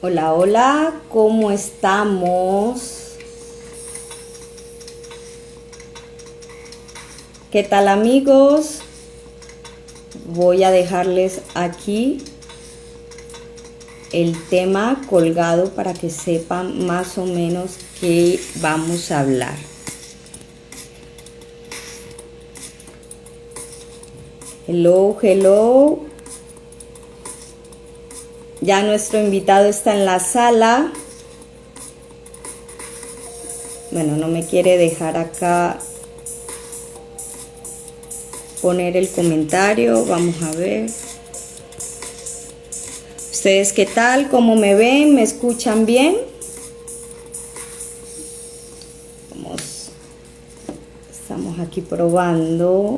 Hola, hola, ¿cómo estamos? ¿Qué tal, amigos? Voy a dejarles aquí el tema colgado para que sepan más o menos qué vamos a hablar. Hello, hello. Ya nuestro invitado está en la sala. Bueno, no me quiere dejar acá poner el comentario. Vamos a ver. ¿Ustedes qué tal? ¿Cómo me ven? ¿Me escuchan bien? Estamos aquí probando.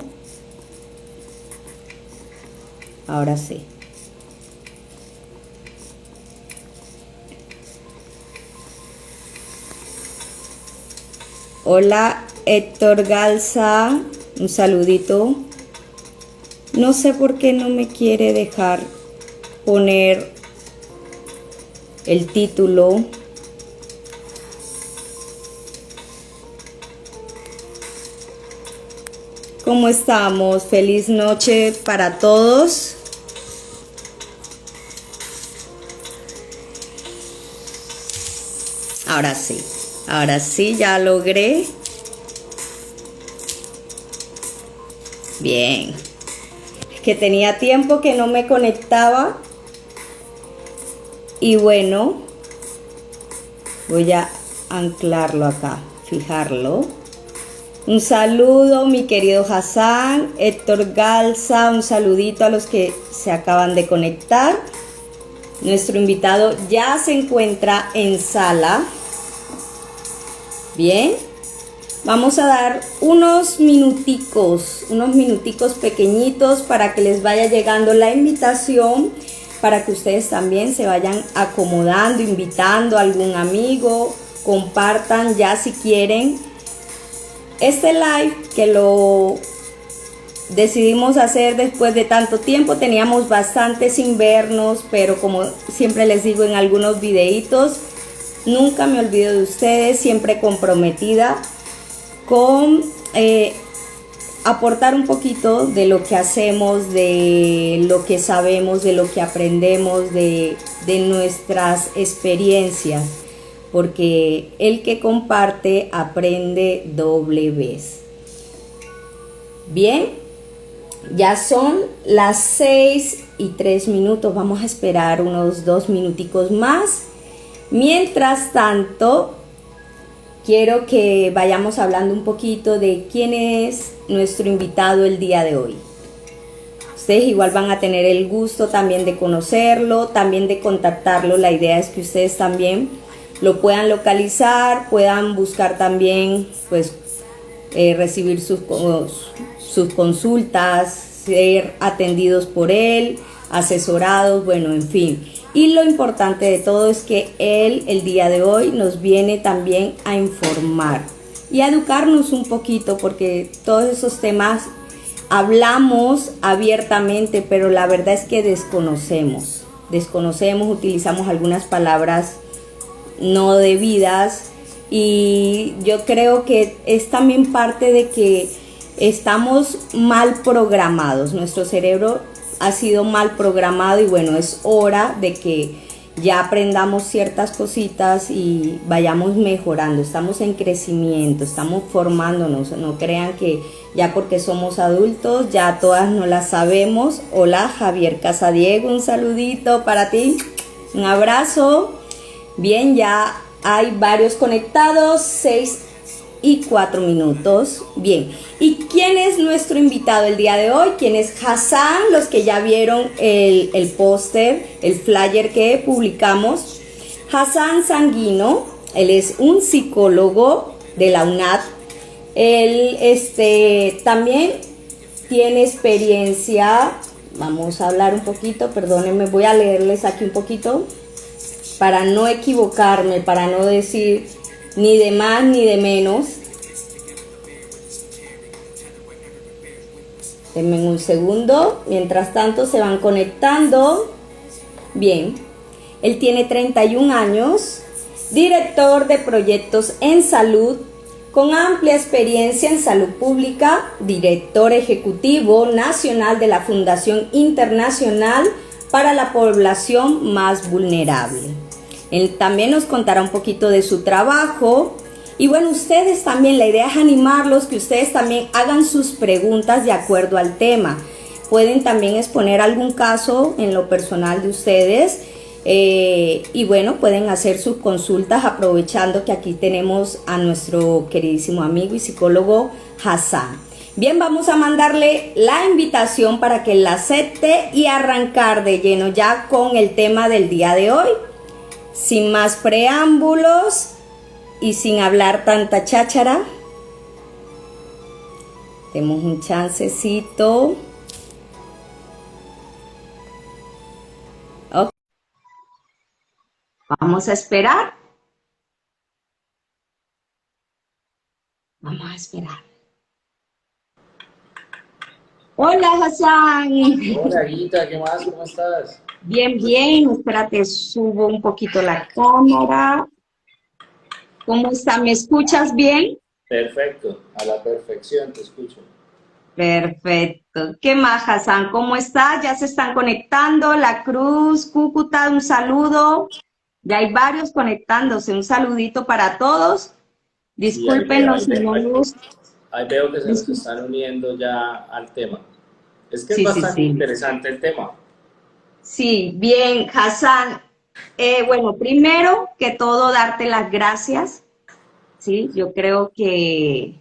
Ahora sí. Hola, Héctor Galza. Un saludito. No sé por qué no me quiere dejar poner el título. ¿Cómo estamos? Feliz noche para todos. Ahora sí, ya logré. Bien. Es que tenía tiempo que no me conectaba. Y bueno, voy a anclarlo acá, fijarlo. Un saludo, mi querido Hassan, Héctor Galza, un saludito a los que se acaban de conectar. Nuestro invitado ya se encuentra en sala. Bien, vamos a dar unos minuticos pequeñitos para que les vaya llegando la invitación, para que ustedes también se vayan acomodando, invitando a algún amigo, compartan ya si quieren. Este live que lo decidimos hacer después de tanto tiempo, teníamos bastante sin vernos, pero como siempre les digo en algunos videitos, nunca me olvido de ustedes, siempre comprometida con aportar un poquito de lo que hacemos, de lo que sabemos, de lo que aprendemos, de nuestras experiencias. Porque el que comparte aprende doble vez. Bien, ya son las 6:03. Vamos a esperar unos 2 minuticos más. Mientras tanto, quiero que vayamos hablando un poquito de quién es nuestro invitado el día de hoy. Ustedes igual van a tener el gusto también de conocerlo, también de contactarlo. La idea es que ustedes también lo puedan localizar, puedan buscar también, pues, recibir sus consultas, ser atendidos por él, asesorados, bueno, en fin. Y lo importante de todo es que él el día de hoy nos viene también a informar y a educarnos un poquito, porque todos esos temas hablamos abiertamente, pero la verdad es que desconocemos, utilizamos algunas palabras no debidas, y yo creo que es también parte de que estamos mal programados, nuestro cerebro ha sido mal programado, y bueno, es hora de que ya aprendamos ciertas cositas y vayamos mejorando. Estamos en crecimiento, estamos formándonos, no crean que ya porque somos adultos ya todas no las sabemos. Hola, Javier Casadiego, un saludito para ti, un abrazo. Bien, ya hay varios conectados, 6:04. Bien, ¿y quién es nuestro invitado el día de hoy? ¿Quién es Hassan? Los que ya vieron el póster, el flyer que publicamos. Hassan Sanguino, él es un psicólogo de la UNAD. Él también tiene experiencia. Vamos a hablar un poquito, perdónenme, voy a leerles aquí un poquito para no equivocarme, para no decir ni de más ni de menos. Denme un segundo, mientras tanto se van conectando. Bien, Él tiene 31 años, director de proyectos en salud, con amplia experiencia en salud pública, director ejecutivo nacional de la Fundación Internacional para la Población Más Vulnerable. Él también nos contará un poquito de su trabajo. Y bueno, ustedes también, la idea es animarlos, que ustedes también hagan sus preguntas de acuerdo al tema. Pueden también exponer algún caso en lo personal de ustedes. Y bueno, pueden hacer sus consultas aprovechando que aquí tenemos a nuestro queridísimo amigo y psicólogo Hassan. Bien, vamos a mandarle la invitación para que la acepte y arrancar de lleno ya con el tema del día de hoy. Sin más preámbulos y sin hablar tanta cháchara, demos un chancecito. Okay. Vamos a esperar. Vamos a esperar. Hola, Hassan. Hola, Guita, ¿qué más? ¿Cómo estás? Bien, bien. Espérate, subo un poquito la cámara. ¿Cómo está? ¿Me escuchas bien? Perfecto, a la perfección, te escucho. Perfecto. ¿Qué más, Hassan? ¿Cómo estás? Ya se están conectando. La Cruz, Cúcuta, un saludo. Ya hay varios conectándose. Un saludito para todos. Sí, Discúlpenos si no nos... ahí veo que se nos están uniendo ya al tema. Es que es Sí, sí, bastante sí. interesante el tema. Sí, bien, Hassan. Bueno, primero que todo, darte las gracias. Sí, yo creo que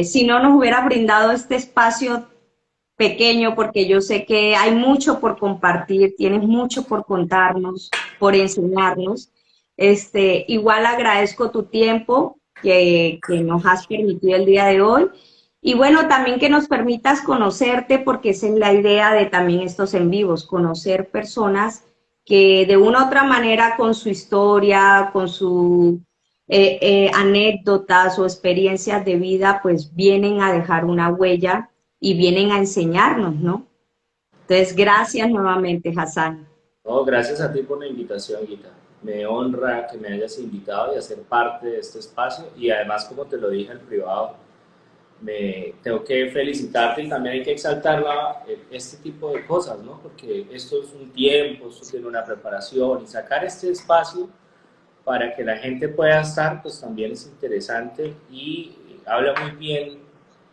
si no nos hubiera brindado este espacio pequeño, porque yo sé que hay mucho por compartir, tienes mucho por contarnos, por enseñarnos. Igual agradezco tu tiempo que nos has permitido el día de hoy. Y bueno, también que nos permitas conocerte, porque esa es la idea de también estos en vivos, conocer personas que de una u otra manera con su historia, con su anécdotas o experiencias de vida, pues vienen a dejar una huella y vienen a enseñarnos, ¿no? Entonces, gracias nuevamente, Hassan. No, gracias a ti por la invitación, Guita. Me honra que me hayas invitado y hacer parte de este espacio y además, como te lo dije en privado, me tengo que felicitarte y también hay que exaltar este tipo de cosas, ¿no? Porque esto es un tiempo, esto tiene una preparación y sacar este espacio para que la gente pueda estar, pues también es interesante y habla muy bien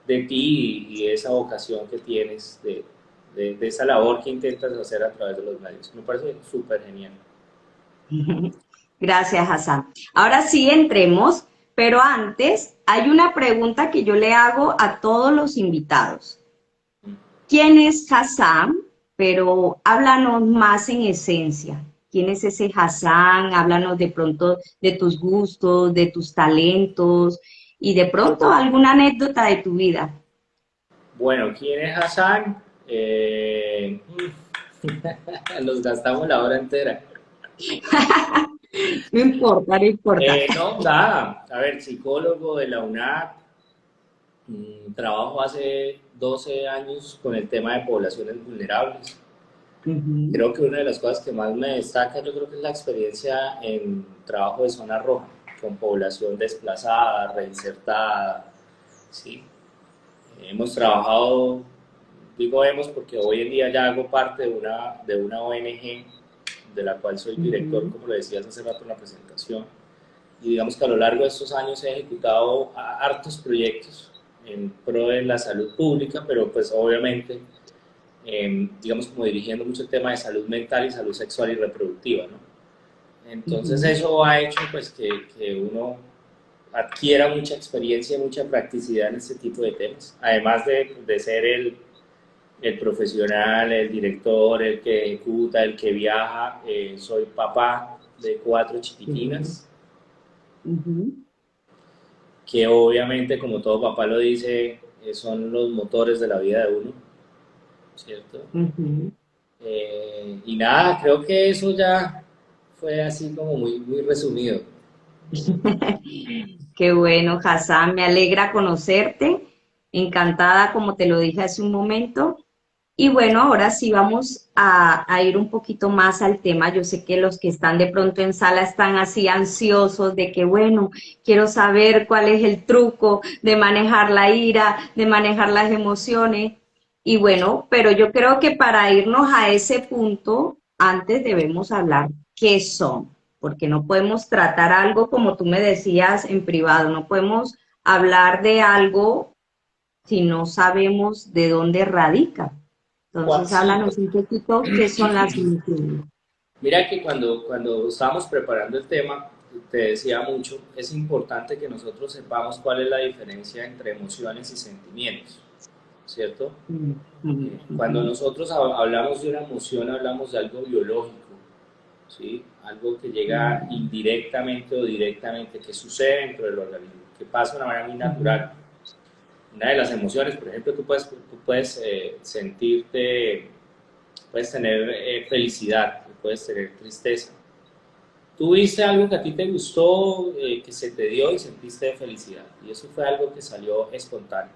de ti y de esa vocación que tienes, de esa labor que intentas hacer a través de los medios. Me parece súper genial. Gracias, Hassan. Ahora sí entremos, pero antes hay una pregunta que yo le hago a todos los invitados. ¿Quién es Hassan? Pero háblanos más en esencia. ¿Quién es ese Hassan? Háblanos de pronto de tus gustos, de tus talentos y de pronto alguna anécdota de tu vida. Bueno, ¿quién es Hassan? Nos gastamos la hora entera. No importa, no importa. No, nada. A ver, psicólogo de la UNAD. Trabajo hace 12 años con el tema de poblaciones vulnerables. Ujú. Creo que una de las cosas que más me destaca, yo creo que es la experiencia en trabajo de zona roja, con población desplazada, reinsertada, ¿sí? Hemos trabajado, digo hemos porque hoy en día ya hago parte de una ONG de la cual soy director, Ujú. como lo decías hace rato en la presentación, y digamos que a lo largo de estos años he ejecutado hartos proyectos en pro de la salud pública, pero pues obviamente digamos como dirigiendo mucho el tema de salud mental y salud sexual y reproductiva, ¿no? Entonces Ujú. eso ha hecho pues que uno adquiera mucha experiencia y mucha practicidad en este tipo de temas, además de ser el profesional, el director, el que ejecuta, el que viaja, soy papá de 4 chiquitinas, Ujú. que obviamente como todo papá lo dice, son los motores de la vida de uno, ¿cierto? Ujú. Y nada, creo que eso ya fue así como muy, muy resumido. Qué bueno, Hassan, me alegra conocerte. Encantada, como te lo dije hace un momento. Y bueno, ahora sí vamos a ir un poquito más al tema. Yo sé que los que están de pronto en sala están así ansiosos de que, bueno, quiero saber cuál es el truco de manejar la ira, de manejar las emociones. Y bueno, pero yo creo que para irnos a ese punto, antes debemos hablar qué son, porque no podemos tratar algo como tú me decías en privado, no podemos hablar de algo si no sabemos de dónde radica. Entonces, Sí, háblanos un poquito qué son las emociones. mira que cuando estábamos preparando el tema, te decía mucho, es importante que nosotros sepamos cuál es la diferencia entre emociones y sentimientos, ¿cierto? Cuando nosotros hablamos de una emoción, hablamos de algo biológico, ¿sí? Algo que llega indirectamente o directamente, que sucede dentro del organismo, que pasa de una manera muy natural. Una de las emociones, por ejemplo, tú puedes sentirte, puedes tener felicidad, puedes tener tristeza. Tú viste algo que a ti te gustó, que se te dio y sentiste felicidad. Y eso fue algo que salió espontáneo.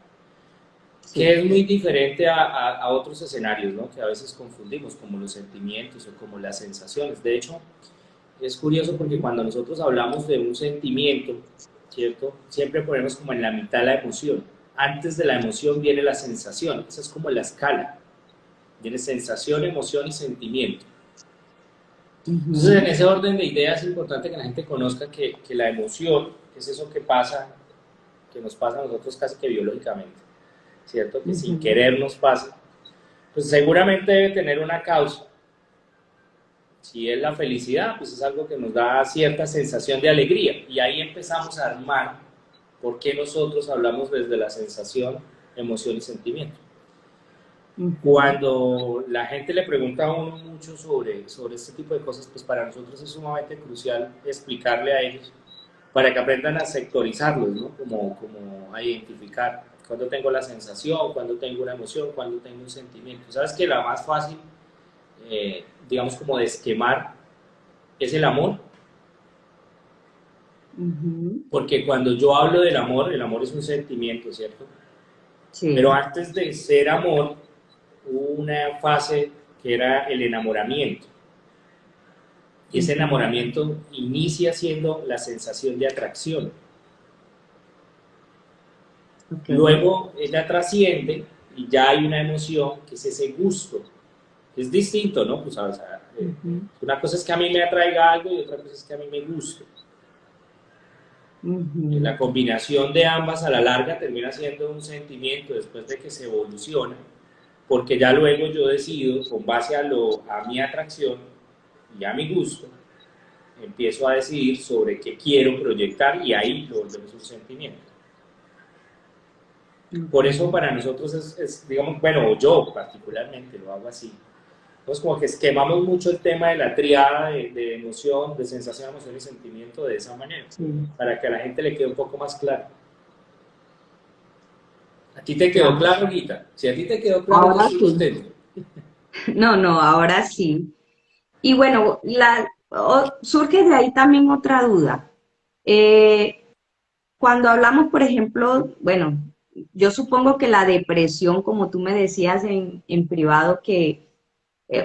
Que Sí. es muy diferente a otros escenarios, ¿no? Que a veces confundimos, como los sentimientos o como las sensaciones. De hecho, es curioso porque cuando nosotros hablamos de un sentimiento, ¿cierto? Siempre ponemos como en la mitad la emoción. Antes de la emoción viene la sensación. Esa es como la escala. Viene sensación, emoción y sentimiento. Entonces, en ese orden de ideas es importante que la gente conozca que la emoción es eso que pasa, que nos pasa a nosotros casi que biológicamente, ¿cierto? Que sin querer nos pasa. Pues seguramente debe tener una causa. Si es la felicidad, pues es algo que nos da cierta sensación de alegría. Y ahí empezamos a armar por qué nosotros hablamos desde la sensación, emoción y sentimiento. Cuando la gente le pregunta a uno mucho sobre este tipo de cosas, pues para nosotros es sumamente crucial explicarle a ellos para que aprendan a sectorizarlos, ¿no? Como a identificar cuándo tengo la sensación, cuándo tengo una emoción, cuándo tengo un sentimiento. ¿Sabes que la más fácil, digamos, como de esquemar es el amor? Porque cuando yo hablo del amor, el amor es un sentimiento, ¿cierto? Pero Sí. antes de ser amor, hubo una fase que era el enamoramiento. Y ese enamoramiento inicia siendo la sensación de atracción. Okay. Luego ella trasciende y ya hay una emoción que es ese gusto. Es distinto, ¿no? Pues, o sea, una cosa es que a mí me atraiga algo y otra cosa es que a mí me guste. La combinación de ambas a la larga termina siendo un sentimiento después de que se evoluciona, porque ya luego yo decido, con base a mi atracción y a mi gusto, empiezo a decidir sobre qué quiero proyectar y ahí lo volvemos un sentimiento. Por eso para nosotros digamos, bueno, yo particularmente lo hago así. Entonces como que esquemamos mucho el tema de la triada de emoción, de sensación, emoción y sentimiento de esa manera, Sí. para que a la gente le quede un poco más claro. ¿A ti te quedó Claro. claro, Rita? Si a ti te quedó claro, yo Ahora estoy sí. contento. No, no, ahora sí. Y bueno, surge de ahí también otra duda. Eh, Cuando hablamos, por ejemplo, bueno, yo supongo que la depresión, como tú me decías en privado, que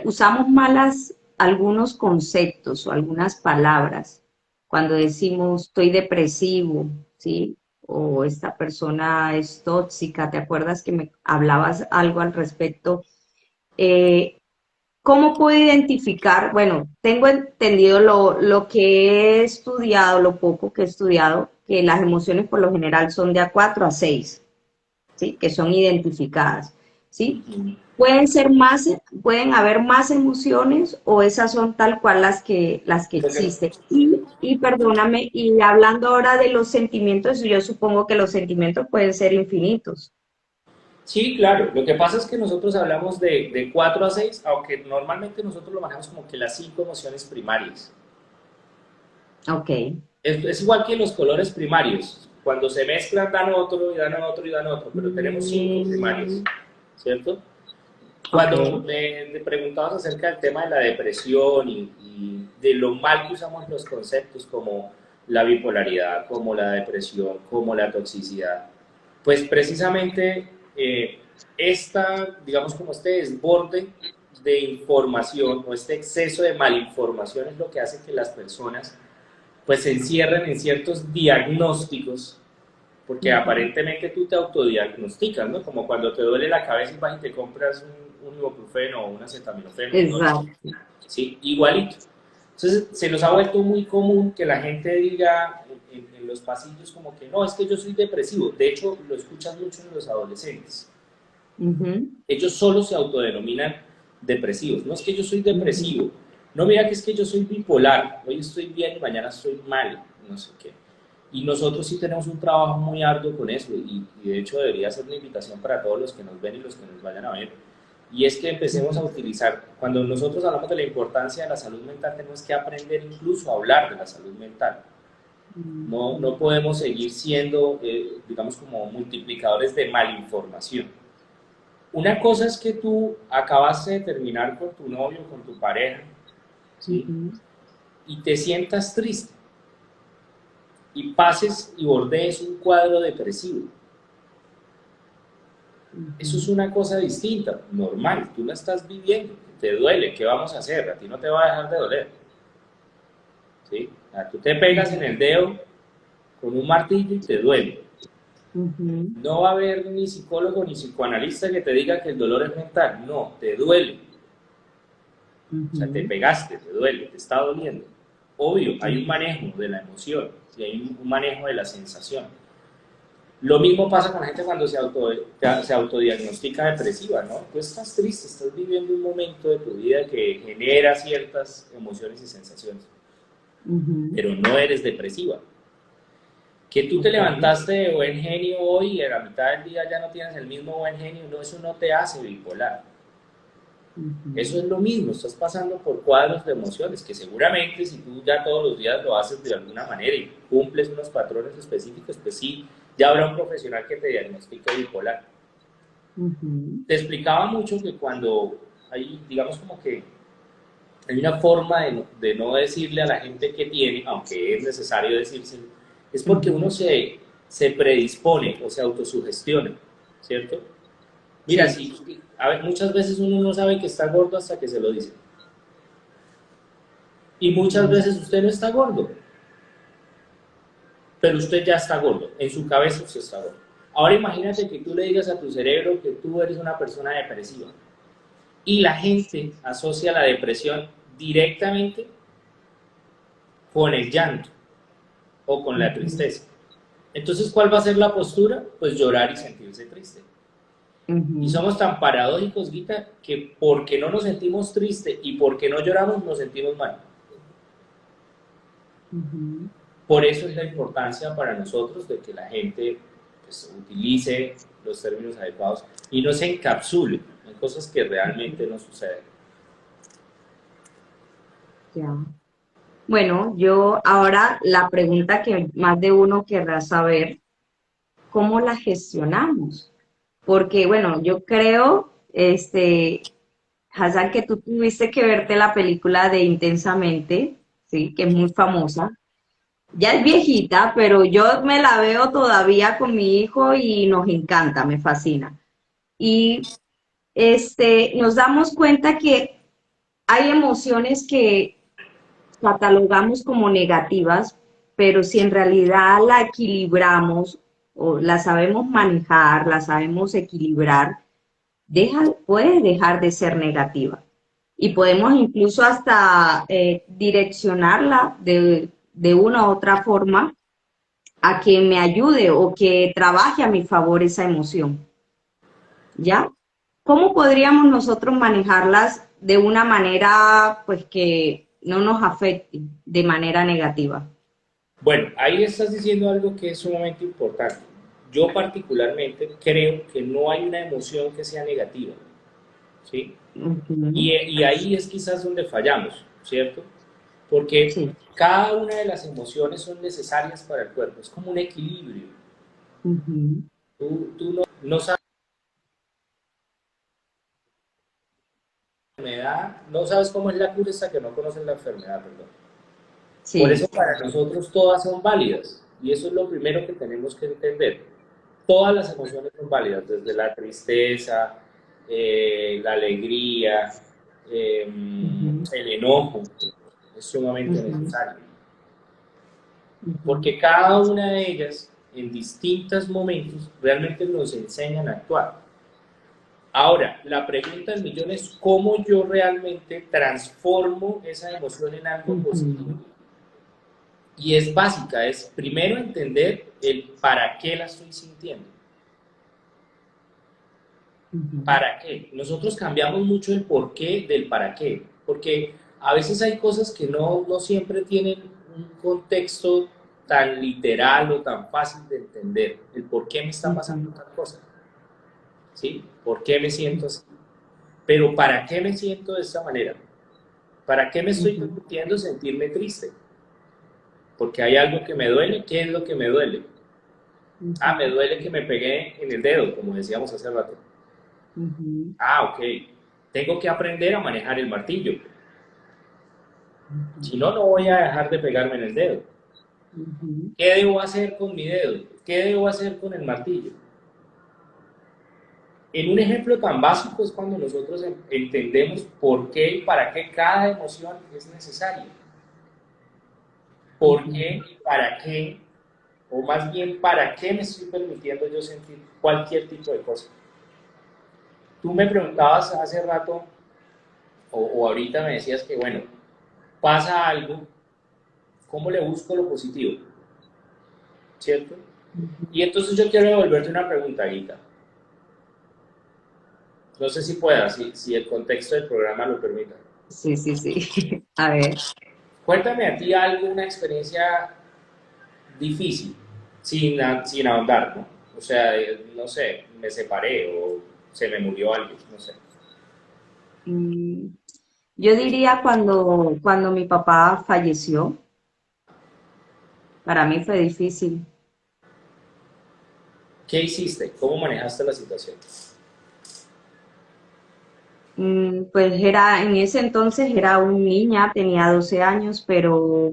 usamos malas algunos conceptos o algunas palabras cuando decimos estoy depresivo, ¿sí? O esta persona es tóxica. ¿Te acuerdas que me hablabas algo al respecto? Eh, ¿Cómo puedo identificar? Bueno, tengo entendido lo que he estudiado, lo poco que he estudiado, que las emociones por lo general son de a 4 a 6, ¿sí? Que son identificadas, ¿sí? Pueden haber más emociones o esas son tal cual las que Pues, existen. Y perdóname, y hablando ahora de los sentimientos, yo supongo que los sentimientos pueden ser infinitos. sí, claro. Lo que pasa es que nosotros hablamos de 4 a 6, aunque normalmente nosotros lo manejamos como que las 5 emociones primarias. Ok. Es igual que los colores primarios. Cuando se mezclan dan otro y dan otro y dan otro, pero tenemos 5 primarios, ¿cierto? Ok. Cuando me preguntabas acerca del tema de la depresión y de lo mal que usamos los conceptos como la bipolaridad, como la depresión, como la toxicidad, pues precisamente digamos como este desborde de información o este exceso de malinformación es lo que hace que las personas pues se encierren en ciertos diagnósticos, porque aparentemente tú te autodiagnosticas, ¿no? Como cuando te duele la cabeza y vas y te compras un ibuprofeno o un acetaminofeno, ¿no? Exacto. Sí, igualito. Entonces se nos ha vuelto muy común que la gente diga en los pasillos como que no, es que yo soy depresivo. De hecho, lo escuchas mucho en los adolescentes. Ellos solo se autodenominan depresivos. No es que yo soy depresivo. No, mira que es que yo soy bipolar. Hoy estoy bien y mañana estoy mal. No sé qué. Y nosotros sí tenemos un trabajo muy arduo con eso. Y de hecho debería ser una invitación para todos los que nos ven y los que nos vayan a ver. Y es que empecemos a utilizar, cuando nosotros hablamos de la importancia de la salud mental, tenemos que aprender incluso a hablar de la salud mental. No podemos seguir siendo, digamos, como multiplicadores de malinformación. Una cosa es que tú acabaste de terminar con tu novio, con tu pareja, ¿sí? Y te sientas triste y pases y bordees un cuadro depresivo. Eso es una cosa distinta, normal, tú la estás viviendo, te duele, ¿qué vamos a hacer? A ti no te va a dejar de doler. ¿Sí? Tú te pegas en el dedo con un martillo y te duele. No va a haber ni psicólogo ni psicoanalista que te diga que el dolor es mental, no, te duele. O sea, te pegaste, te duele, te está doliendo. Obvio, hay un manejo de la emoción, ¿sí? Hay un manejo de la sensación. Lo mismo pasa con la gente cuando se autodiagnostica depresiva, ¿no? Tú estás triste, estás viviendo un momento de tu vida que genera ciertas emociones y sensaciones, pero no eres depresiva. Que tú te levantaste de buen genio hoy y a la mitad del día ya no tienes el mismo buen genio, no, eso no te hace bipolar. Eso es lo mismo, estás pasando por cuadros de emociones que seguramente si tú ya todos los días lo haces de alguna manera y cumples unos patrones específicos, pues sí, ya habrá un profesional que te diagnostique bipolar. Te explicaba mucho que cuando hay, digamos como que hay una forma de no decirle a la gente que tiene, aunque es necesario decírselo, es porque uno se predispone o se autosugestiona, ¿cierto? Mira, sí. A ver, muchas veces uno no sabe que está gordo hasta que se lo dice. Y muchas veces usted no está gordo, pero usted ya está gordo. En su cabeza usted está gordo. Ahora imagínate que tú le digas a tu cerebro que tú eres una persona depresiva. Y la gente asocia la depresión directamente con el llanto o con la tristeza. Entonces, ¿cuál va a ser la postura? Pues llorar y sentirse triste. Y somos tan paradójicos, Guita, que porque no nos sentimos tristes y porque no lloramos, nos sentimos mal. Por eso es la importancia para nosotros de que la gente pues, utilice los términos adecuados y no se encapsule en cosas que realmente no suceden. Ya. Bueno, yo ahora la pregunta que más de uno querrá saber, ¿cómo la gestionamos? Porque, bueno, yo creo, Hassan, que tú tuviste que verte la película de Intensamente, sí, que es muy famosa. Ya es viejita, pero yo me la veo todavía con mi hijo y nos encanta, me fascina. Y nos damos cuenta que hay emociones que catalogamos como negativas, pero si en realidad la equilibramos o la sabemos manejar, la sabemos equilibrar, puede dejar de ser negativa. Y podemos incluso hasta direccionarla de una u otra forma a que me ayude o que trabaje a mi favor esa emoción. ¿Ya? ¿Cómo podríamos nosotros manejarlas de una manera pues que no nos afecte de manera negativa? Bueno, ahí estás diciendo algo que es sumamente importante. Yo particularmente creo que no hay una emoción que sea negativa, ¿sí? Y ahí es quizás donde fallamos, ¿cierto? Porque Sí. cada una de las emociones son necesarias para el cuerpo, es como un equilibrio. Tú no sabes la enfermedad, no sabes cómo es la cura hasta que no conoces la enfermedad, perdón. Por Sí. eso para nosotros todas son válidas y eso es lo primero que tenemos que entender. todas las emociones son válidas, desde la tristeza, la alegría, Ujú, el enojo, es sumamente ujú, necesario. ujú, Porque cada una de ellas, en distintos momentos, realmente nos enseñan a actuar. Ahora, la pregunta del millón es cómo yo realmente transformo esa emoción en algo positivo. ujú, Y es básica, es primero entender el para qué la estoy sintiendo. ujú, ¿Para qué? Nosotros cambiamos mucho el por qué del para qué, porque a veces hay cosas que no siempre tienen un contexto tan literal o tan fácil de entender, el por qué me está pasando ujú, tal cosa, ¿sí? ¿Por qué me siento así? Pero ¿para qué me siento de esta manera? ¿Para qué me estoy ujú, permitiendo sentirme triste? Porque hay algo que me duele. ¿Qué es lo que me duele? Ah, me ujú, duele que me pegué en el dedo, como decíamos hace rato. ujú, Ah, ok. Tengo que aprender a manejar el martillo. Si no, no voy a dejar de pegarme en el dedo. ujú, ¿Qué debo hacer con mi dedo? ¿Qué debo hacer con el martillo? En un ejemplo tan básico es cuando nosotros entendemos por qué y para qué cada emoción es necesaria. ¿Por ujú, qué y para qué? O más bien, ¿para qué me estoy permitiendo yo sentir cualquier tipo de cosa? Tú me preguntabas hace rato, o ahorita me decías que, bueno, pasa algo, ¿cómo le busco lo positivo? ¿Cierto? Y ujú. entonces yo quiero devolverte una pregunta, Guita. No sé si pueda, si el contexto del programa lo permita. Sí, sí, sí. A ver. Cuéntame a ti algo, una experiencia difícil, sin ahondar, ¿no? O sea, no sé, me separé o se me murió alguien, no sé. Mm, yo diría cuando mi papá falleció, para mí fue difícil. ¿Qué hiciste? ¿Cómo manejaste la situación? Pues en ese entonces era una niña, tenía 12 años, pero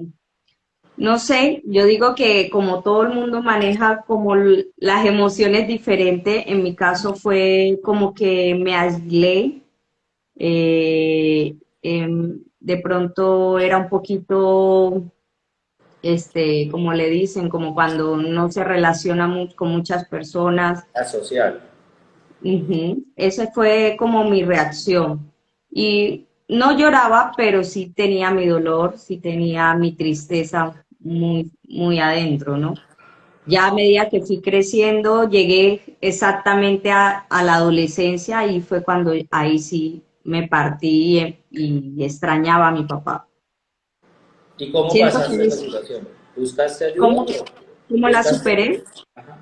no sé, yo digo que como todo el mundo maneja como las emociones diferentes, en mi caso fue como que me aislé, de pronto era un poquito, como le dicen, como cuando no se relaciona con muchas personas. Asocial. Ujú. Esa fue como mi reacción. Y no lloraba, pero sí tenía mi dolor, sí tenía mi tristeza muy, muy adentro, ¿no? Ya a medida que fui creciendo, llegué exactamente a la adolescencia y fue cuando ahí sí me partí y extrañaba a mi papá. ¿Y cómo Siento que pasaste la es situación? ¿Buscaste ayuda como, o como la buscaste? superé. Ajá.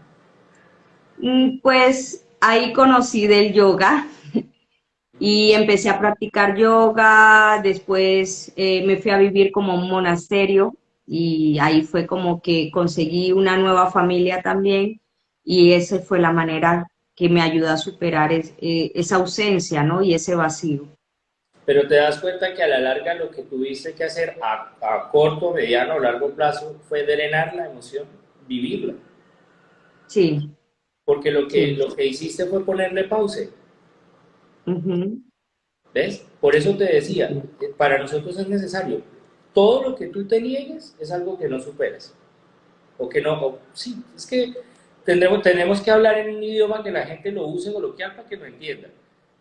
Pues ahí conocí del yoga y empecé a practicar yoga, después me fui a vivir como a un monasterio y ahí fue como que conseguí una nueva familia también y esa fue la manera que me ayudó a superar esa ausencia, ¿no? Y ese vacío. Pero te das cuenta que a la larga lo que tuviste que hacer a corto, mediano o largo plazo fue drenar la emoción, vivirla. Sí, Porque sí. lo que hiciste fue ponerle pause. Ujú, ¿Ves? Por eso te decía, ujú, para nosotros es necesario. Todo lo que tú te niegues es algo que no superas. O que no, sí, es que tenemos que hablar en un idioma que la gente lo use coloquial para que lo entienda.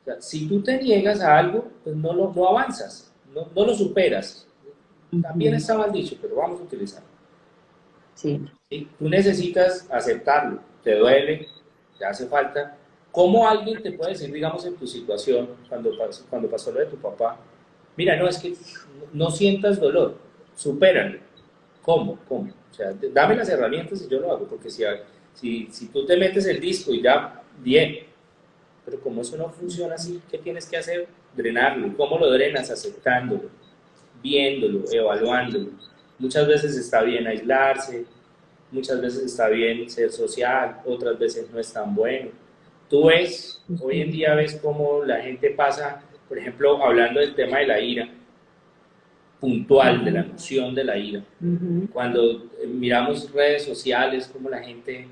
O sea, si tú te niegas a algo, pues no avanzas, no lo superas. También ujú, está mal dicho, pero vamos a utilizarlo. sí. ¿Sí? Tú necesitas aceptarlo, te duele, te hace falta. ¿Cómo alguien te puede decir, digamos, en tu situación, cuando pasó lo de tu papá, mira, no, es que no sientas dolor, supéralo? ¿Cómo? ¿Cómo? O sea, dame las herramientas y yo lo hago, porque si tú te metes el disco y ya, bien, pero como eso no funciona así, ¿qué tienes que hacer? Drenarlo. ¿Y cómo lo drenas? Aceptándolo, viéndolo, evaluándolo. Muchas veces está bien aislarse, muchas veces está bien ser social, otras veces no es tan bueno. Tú ves, hoy en Ujú, día ves cómo la gente pasa, por ejemplo, hablando del tema de la ira, puntual, de la ujú, emoción de la ira. ujú, Cuando miramos redes sociales, cómo la gente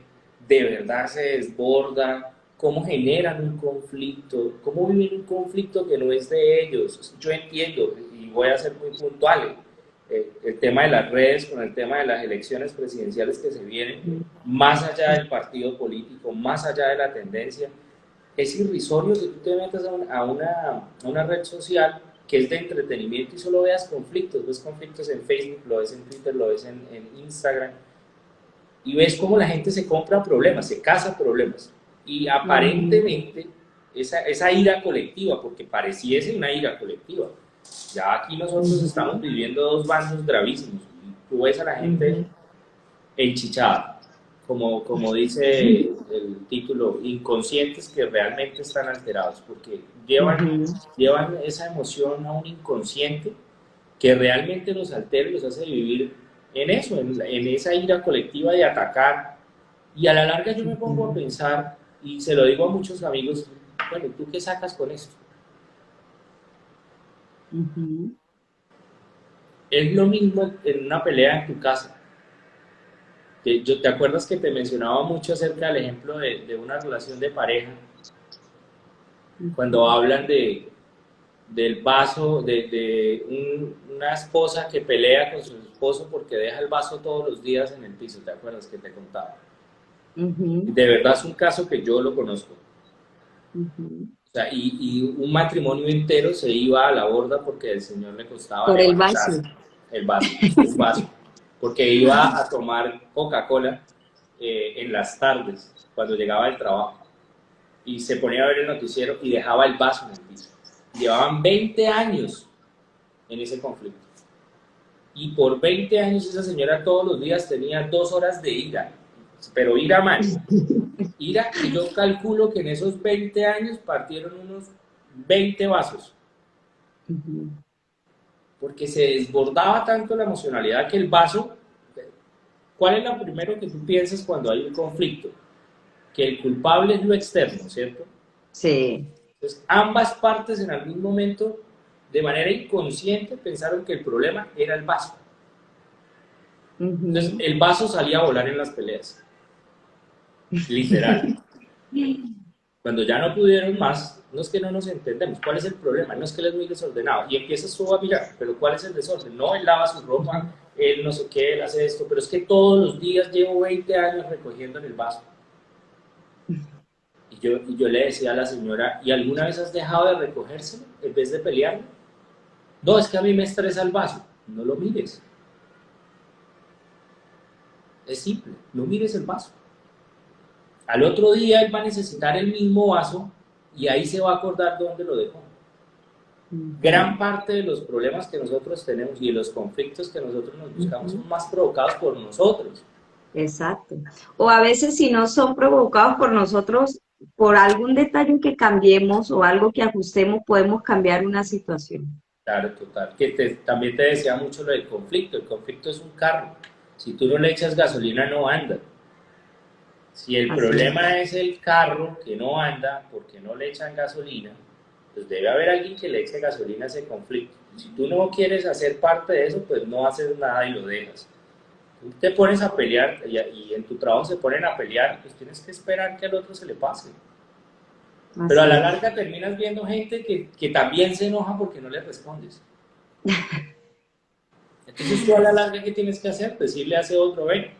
de verdad se desborda, cómo generan un conflicto, cómo viven un conflicto que no es de ellos. Yo entiendo, y voy a ser muy puntual, el tema de las redes con el tema de las elecciones presidenciales que se vienen, más allá del partido político, más allá de la tendencia, es irrisorio que tú te metas a una red social que es de entretenimiento y solo veas conflictos. Ves conflictos en Facebook, lo ves en Twitter, lo ves en Instagram, y ves cómo la gente se compra problemas, se casa problemas. Y aparentemente esa ira colectiva, porque pareciese una ira colectiva, ya aquí nosotros estamos viviendo dos bandos gravísimos. Tú ves a la gente enchichada, como dice el título, inconscientes que realmente están alterados, porque llevan esa emoción a un inconsciente que realmente los altera y los hace vivir en eso, en esa ira colectiva de atacar. Y a la larga yo me pongo a pensar, y se lo digo a muchos amigos, bueno, ¿tú qué sacas con esto? Es lo mismo en una pelea en tu casa. ¿Te acuerdas que te mencionaba mucho acerca del ejemplo de una relación de pareja? Cuando hablan del vaso, una esposa que pelea con su esposo porque deja el vaso todos los días en el piso, ¿te acuerdas que te contaba? De verdad es un caso que yo lo conozco. O sea, y un matrimonio entero se iba a la borda porque el señor le costaba Por el vaso. levantarse el vaso, un vaso, porque iba a tomar Coca-Cola en las tardes, cuando llegaba del trabajo, y se ponía a ver el noticiero y dejaba el vaso en el piso. Llevaban 20 años en ese conflicto. Y por 20 años esa señora todos los días tenía 2 horas de ira, pero ira mal. Ira que yo calculo que en esos 20 años partieron unos 20 vasos, porque se desbordaba tanto la emocionalidad que el vaso, ¿cuál es lo primero que tú piensas cuando hay un conflicto? Que el culpable es lo externo, ¿cierto? Sí. Entonces, ambas partes en algún momento, de manera inconsciente, pensaron que el problema era el vaso. Entonces, el vaso salía a volar en las peleas, literal. Cuando ya no pudieron más, no es que no nos entendemos. ¿Cuál es el problema? No es que él es muy desordenado. Y empiezas tú a mirar, pero ¿cuál es el desorden? No, él lava su ropa, él no sé qué, él hace esto, pero es que todos los días llevo 20 años recogiendo en el vaso. Y yo le decía a la señora, ¿y alguna vez has dejado de recogérselo en vez de pelearlo? No, es que a mí me estresa el vaso. No lo mires. Es simple, no mires el vaso. Al otro día él va a necesitar el mismo vaso y ahí se va a acordar dónde lo dejó. Gran parte de los problemas que nosotros tenemos y de los conflictos que nosotros nos buscamos son más provocados por nosotros. Exacto. O a veces si no son provocados por nosotros, por algún detalle que cambiemos o algo que ajustemos, podemos cambiar una situación. Claro, total. También te decía mucho lo del conflicto. El conflicto es un carro. Si tú no le echas gasolina, no anda. Si el Así es. problema es el carro que no anda porque no le echan gasolina, pues debe haber alguien que le eche gasolina a ese conflicto. Si tú no quieres hacer parte de eso, pues no haces nada y lo dejas. Tú te pones a pelear y en tu trabajo se ponen a pelear, pues tienes que esperar que al otro se le pase. Pero a Así la es. larga terminas viendo gente que también se enoja porque no le respondes. Entonces tú a la larga, ¿qué tienes que hacer? Decirle a ese otro, ven,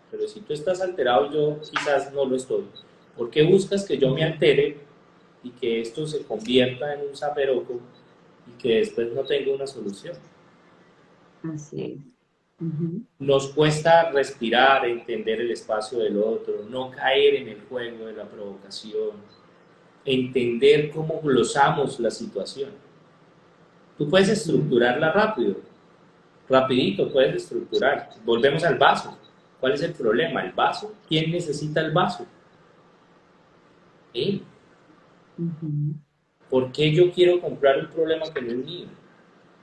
pero si tú estás alterado, yo quizás no lo estoy. ¿Por qué buscas que yo me altere y que esto se convierta en un zaperoco y que después no tenga una solución? Así es. Ujú. Nos cuesta respirar, entender el espacio del otro, no caer en el juego de la provocación, entender cómo glosamos la situación. Tú puedes estructurarla rápido, rapidito puedes estructurar. Volvemos al vaso. ¿Cuál es el problema? ¿El vaso? ¿Quién necesita el vaso? Él. ¿Por qué yo quiero comprar un problema que no es mío?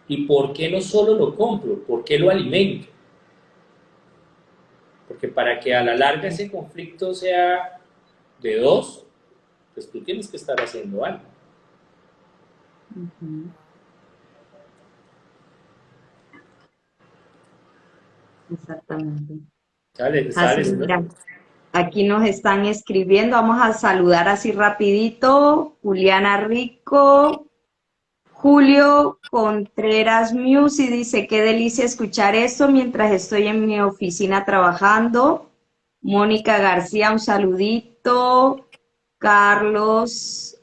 ¿Y por qué no solo lo compro? ¿Por qué lo alimento? Porque para que a la larga ese conflicto sea de dos, pues tú tienes que estar haciendo algo. Exactamente. ¿Sale? Así ¿Sales? es, ¿No? mira. Aquí nos están escribiendo. Vamos a saludar así rapidito. Juliana Rico. Julio Contreras Music dice, qué delicia escuchar esto mientras estoy en mi oficina trabajando. Mónica García, un saludito. Carlos,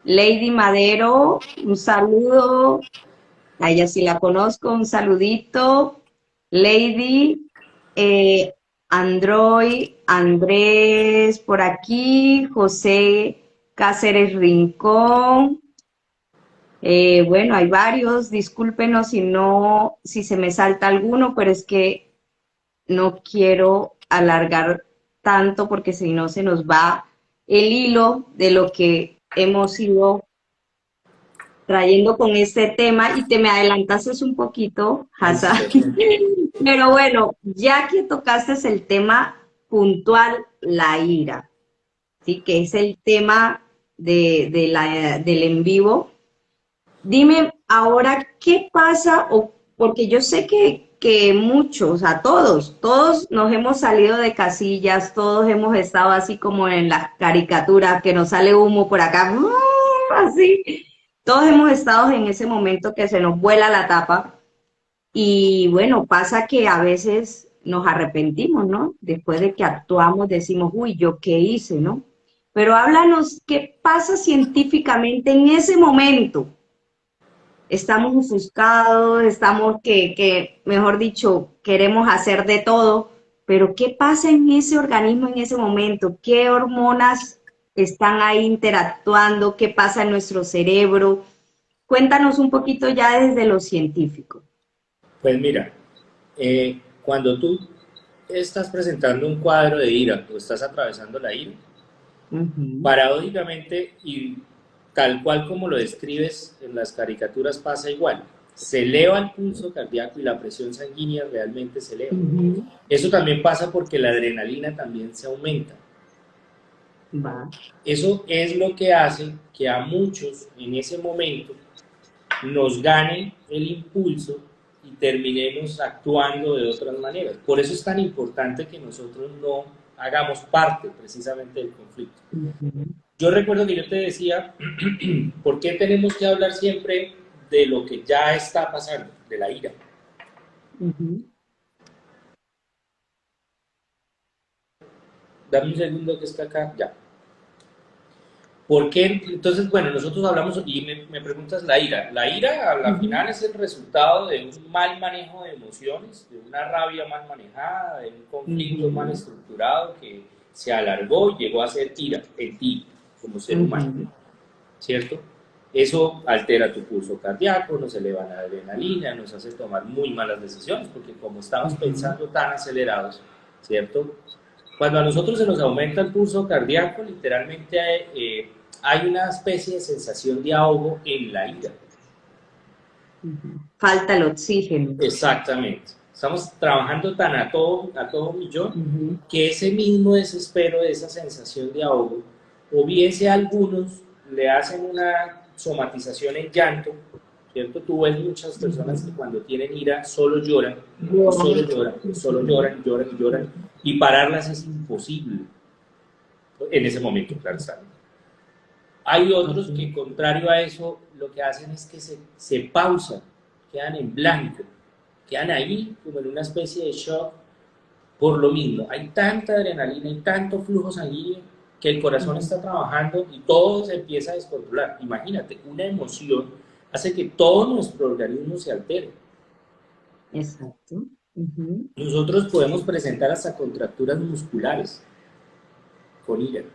Lady Madero, un saludo. A ella sí la conozco, un saludito. Lady, Android, Andrés por aquí, José Cáceres Rincón. Bueno, hay varios, discúlpenos si no, si se me salta alguno, pero es que no quiero alargar tanto porque si no se nos va el hilo de lo que hemos ido trayendo con este tema y te me adelantaste un poquito, Hassan. Pero bueno, ya que tocaste el tema puntual, la ira, ¿sí? Que es el tema del en vivo. Dime ahora, ¿qué pasa? Porque yo sé que muchos, o sea, todos nos hemos salido de casillas, todos hemos estado así como en las caricaturas, que nos sale humo por acá, así. Todos hemos estado en ese momento que se nos vuela la tapa y bueno, pasa que a veces nos arrepentimos, ¿no? Después de que actuamos decimos, uy, ¿yo qué hice, no? Pero háblanos, ¿qué pasa científicamente en ese momento? Estamos ofuscados, estamos mejor dicho, queremos hacer de todo, pero ¿qué pasa en ese organismo en ese momento? ¿Qué hormonas están ahí interactuando? ¿Qué pasa en nuestro cerebro? Cuéntanos un poquito ya desde lo científico. Pues mira, cuando tú estás presentando un cuadro de ira o estás atravesando la ira, paradójicamente y tal cual como lo describes en las caricaturas pasa igual. Se eleva el pulso cardíaco y la presión sanguínea realmente se eleva. Eso también pasa porque la adrenalina también se aumenta. Eso es lo que hace que a muchos en ese momento nos gane el impulso y terminemos actuando de otras maneras. Por eso es tan importante que nosotros no hagamos parte precisamente del conflicto. Yo recuerdo que yo te decía, ¿por qué tenemos que hablar siempre de lo que ya está pasando, de la ira? Dame un segundo que está acá, ya. ¿Por qué? Entonces, bueno, nosotros hablamos y me preguntas la ira. La ira, al final, es el resultado de un mal manejo de emociones, de una rabia mal manejada, de un conflicto mal estructurado que se alargó y llegó a ser ira en ti como ser humano, ¿cierto? Eso altera tu pulso cardíaco, nos eleva la adrenalina, nos hace tomar muy malas decisiones, porque como estamos pensando tan acelerados, ¿cierto? Cuando a nosotros se nos aumenta el pulso cardíaco, literalmente hay una especie de sensación de ahogo en la ira. Falta el oxígeno. Exactamente. Estamos trabajando tan a todo millón que ese mismo desespero, esa sensación de ahogo, o bien sea algunos le hacen una somatización en llanto, ¿cierto? Tú ves muchas personas que cuando tienen ira solo lloran, lloran, y pararlas es imposible en ese momento, claro está. Hay otros que, contrario a eso, lo que hacen es que se pausan, quedan en blanco, quedan ahí como en una especie de shock por lo mismo. Hay tanta adrenalina y tanto flujo sanguíneo que el corazón está trabajando y todo se empieza a descontrolar. Imagínate, una emoción hace que todo nuestro organismo se altere. Exacto. Nosotros podemos presentar hasta contracturas musculares con ira.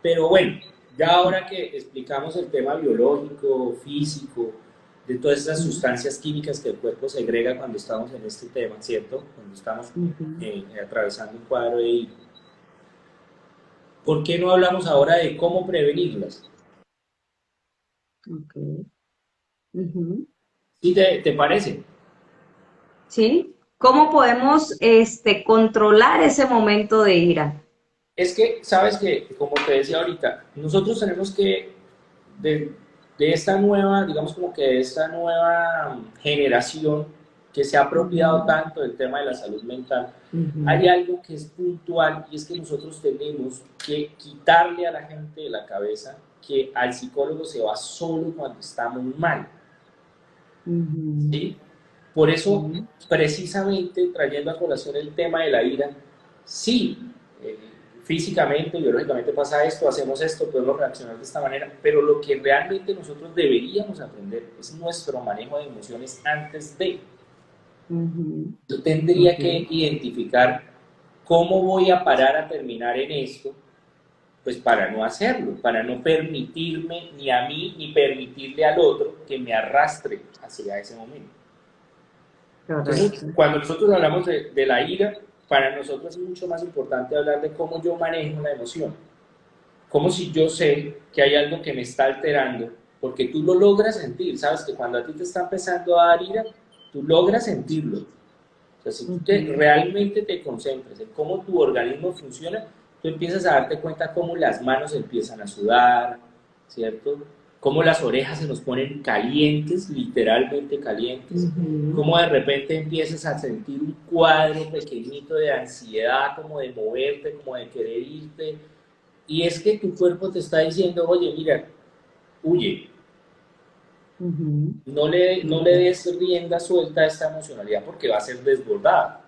Pero bueno, ya ahora que explicamos el tema biológico, físico, de todas esas sustancias químicas que el cuerpo segrega cuando estamos en este tema, ¿cierto? Cuando estamos atravesando un cuadro de ira. ¿Por qué no hablamos ahora de cómo prevenirlas? ¿Sí te parece? ¿Sí? ¿Cómo podemos controlar ese momento de ira? Es que, sabes que, como te decía ahorita, nosotros tenemos que, de esta nueva, digamos como que de esta nueva generación que se ha apropiado tanto del tema de la salud mental, hay algo que es puntual y es que nosotros tenemos que quitarle a la gente de la cabeza que al psicólogo se va solo cuando estamos mal. ¿Sí? Por eso, precisamente trayendo a colación el tema de la ira, sí, físicamente, biológicamente pasa esto, hacemos esto, podemos reaccionar de esta manera, pero lo que realmente nosotros deberíamos aprender es nuestro manejo de emociones antes de. Yo tendría que identificar cómo voy a parar a terminar en esto, pues para no hacerlo, para no permitirme ni a mí ni permitirle al otro que me arrastre hacia ese momento. Entonces, cuando nosotros hablamos de la ira, para nosotros es mucho más importante hablar de cómo yo manejo la emoción. Como si yo sé que hay algo que me está alterando, porque tú lo logras sentir, sabes que cuando a ti te está empezando a dar ira, tú logras sentirlo. O sea, si tú realmente te concentras en cómo tu organismo funciona, tú empiezas a darte cuenta cómo las manos empiezan a sudar, ¿cierto? Cómo las orejas se nos ponen calientes, literalmente calientes, cómo de repente empiezas a sentir un cuadro pequeñito de ansiedad, como de moverte, como de querer irte, y es que tu cuerpo te está diciendo, oye, mira, huye, no le des rienda suelta a esta emocionalidad porque va a ser desbordada.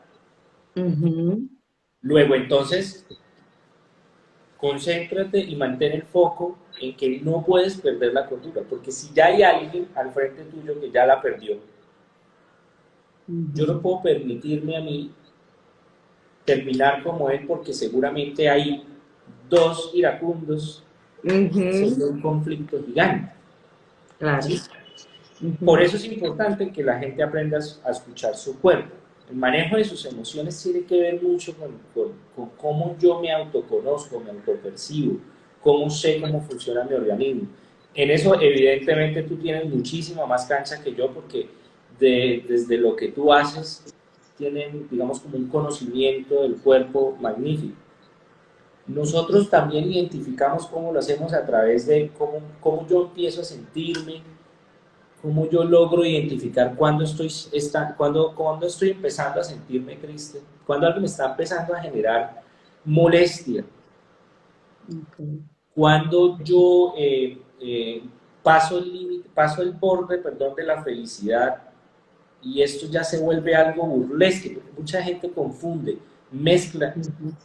Luego, entonces, concéntrate y mantén el foco en que no puedes perder la cordura, porque si ya hay alguien al frente tuyo que ya la perdió, yo no puedo permitirme a mí terminar como él, porque seguramente hay dos iracundos sobre un conflicto gigante. Claro. ¿Sí? Por eso es importante que la gente aprenda a escuchar su cuerpo. El manejo de sus emociones tiene que ver mucho con cómo yo me autoconozco, me autopercibo, cómo sé cómo funciona mi organismo. En eso, evidentemente, tú tienes muchísima más cancha que yo, porque desde lo que tú haces, tienen, digamos, como un conocimiento del cuerpo magnífico. Nosotros también identificamos cómo lo hacemos a través de cómo yo empiezo a sentirme, cómo yo logro identificar cuando estoy empezando a sentirme triste, cuando algo me está empezando a generar molestia, cuando yo paso el límite, paso el borde, perdón, de la felicidad y esto ya se vuelve algo burlesco, porque mucha gente confunde, mezcla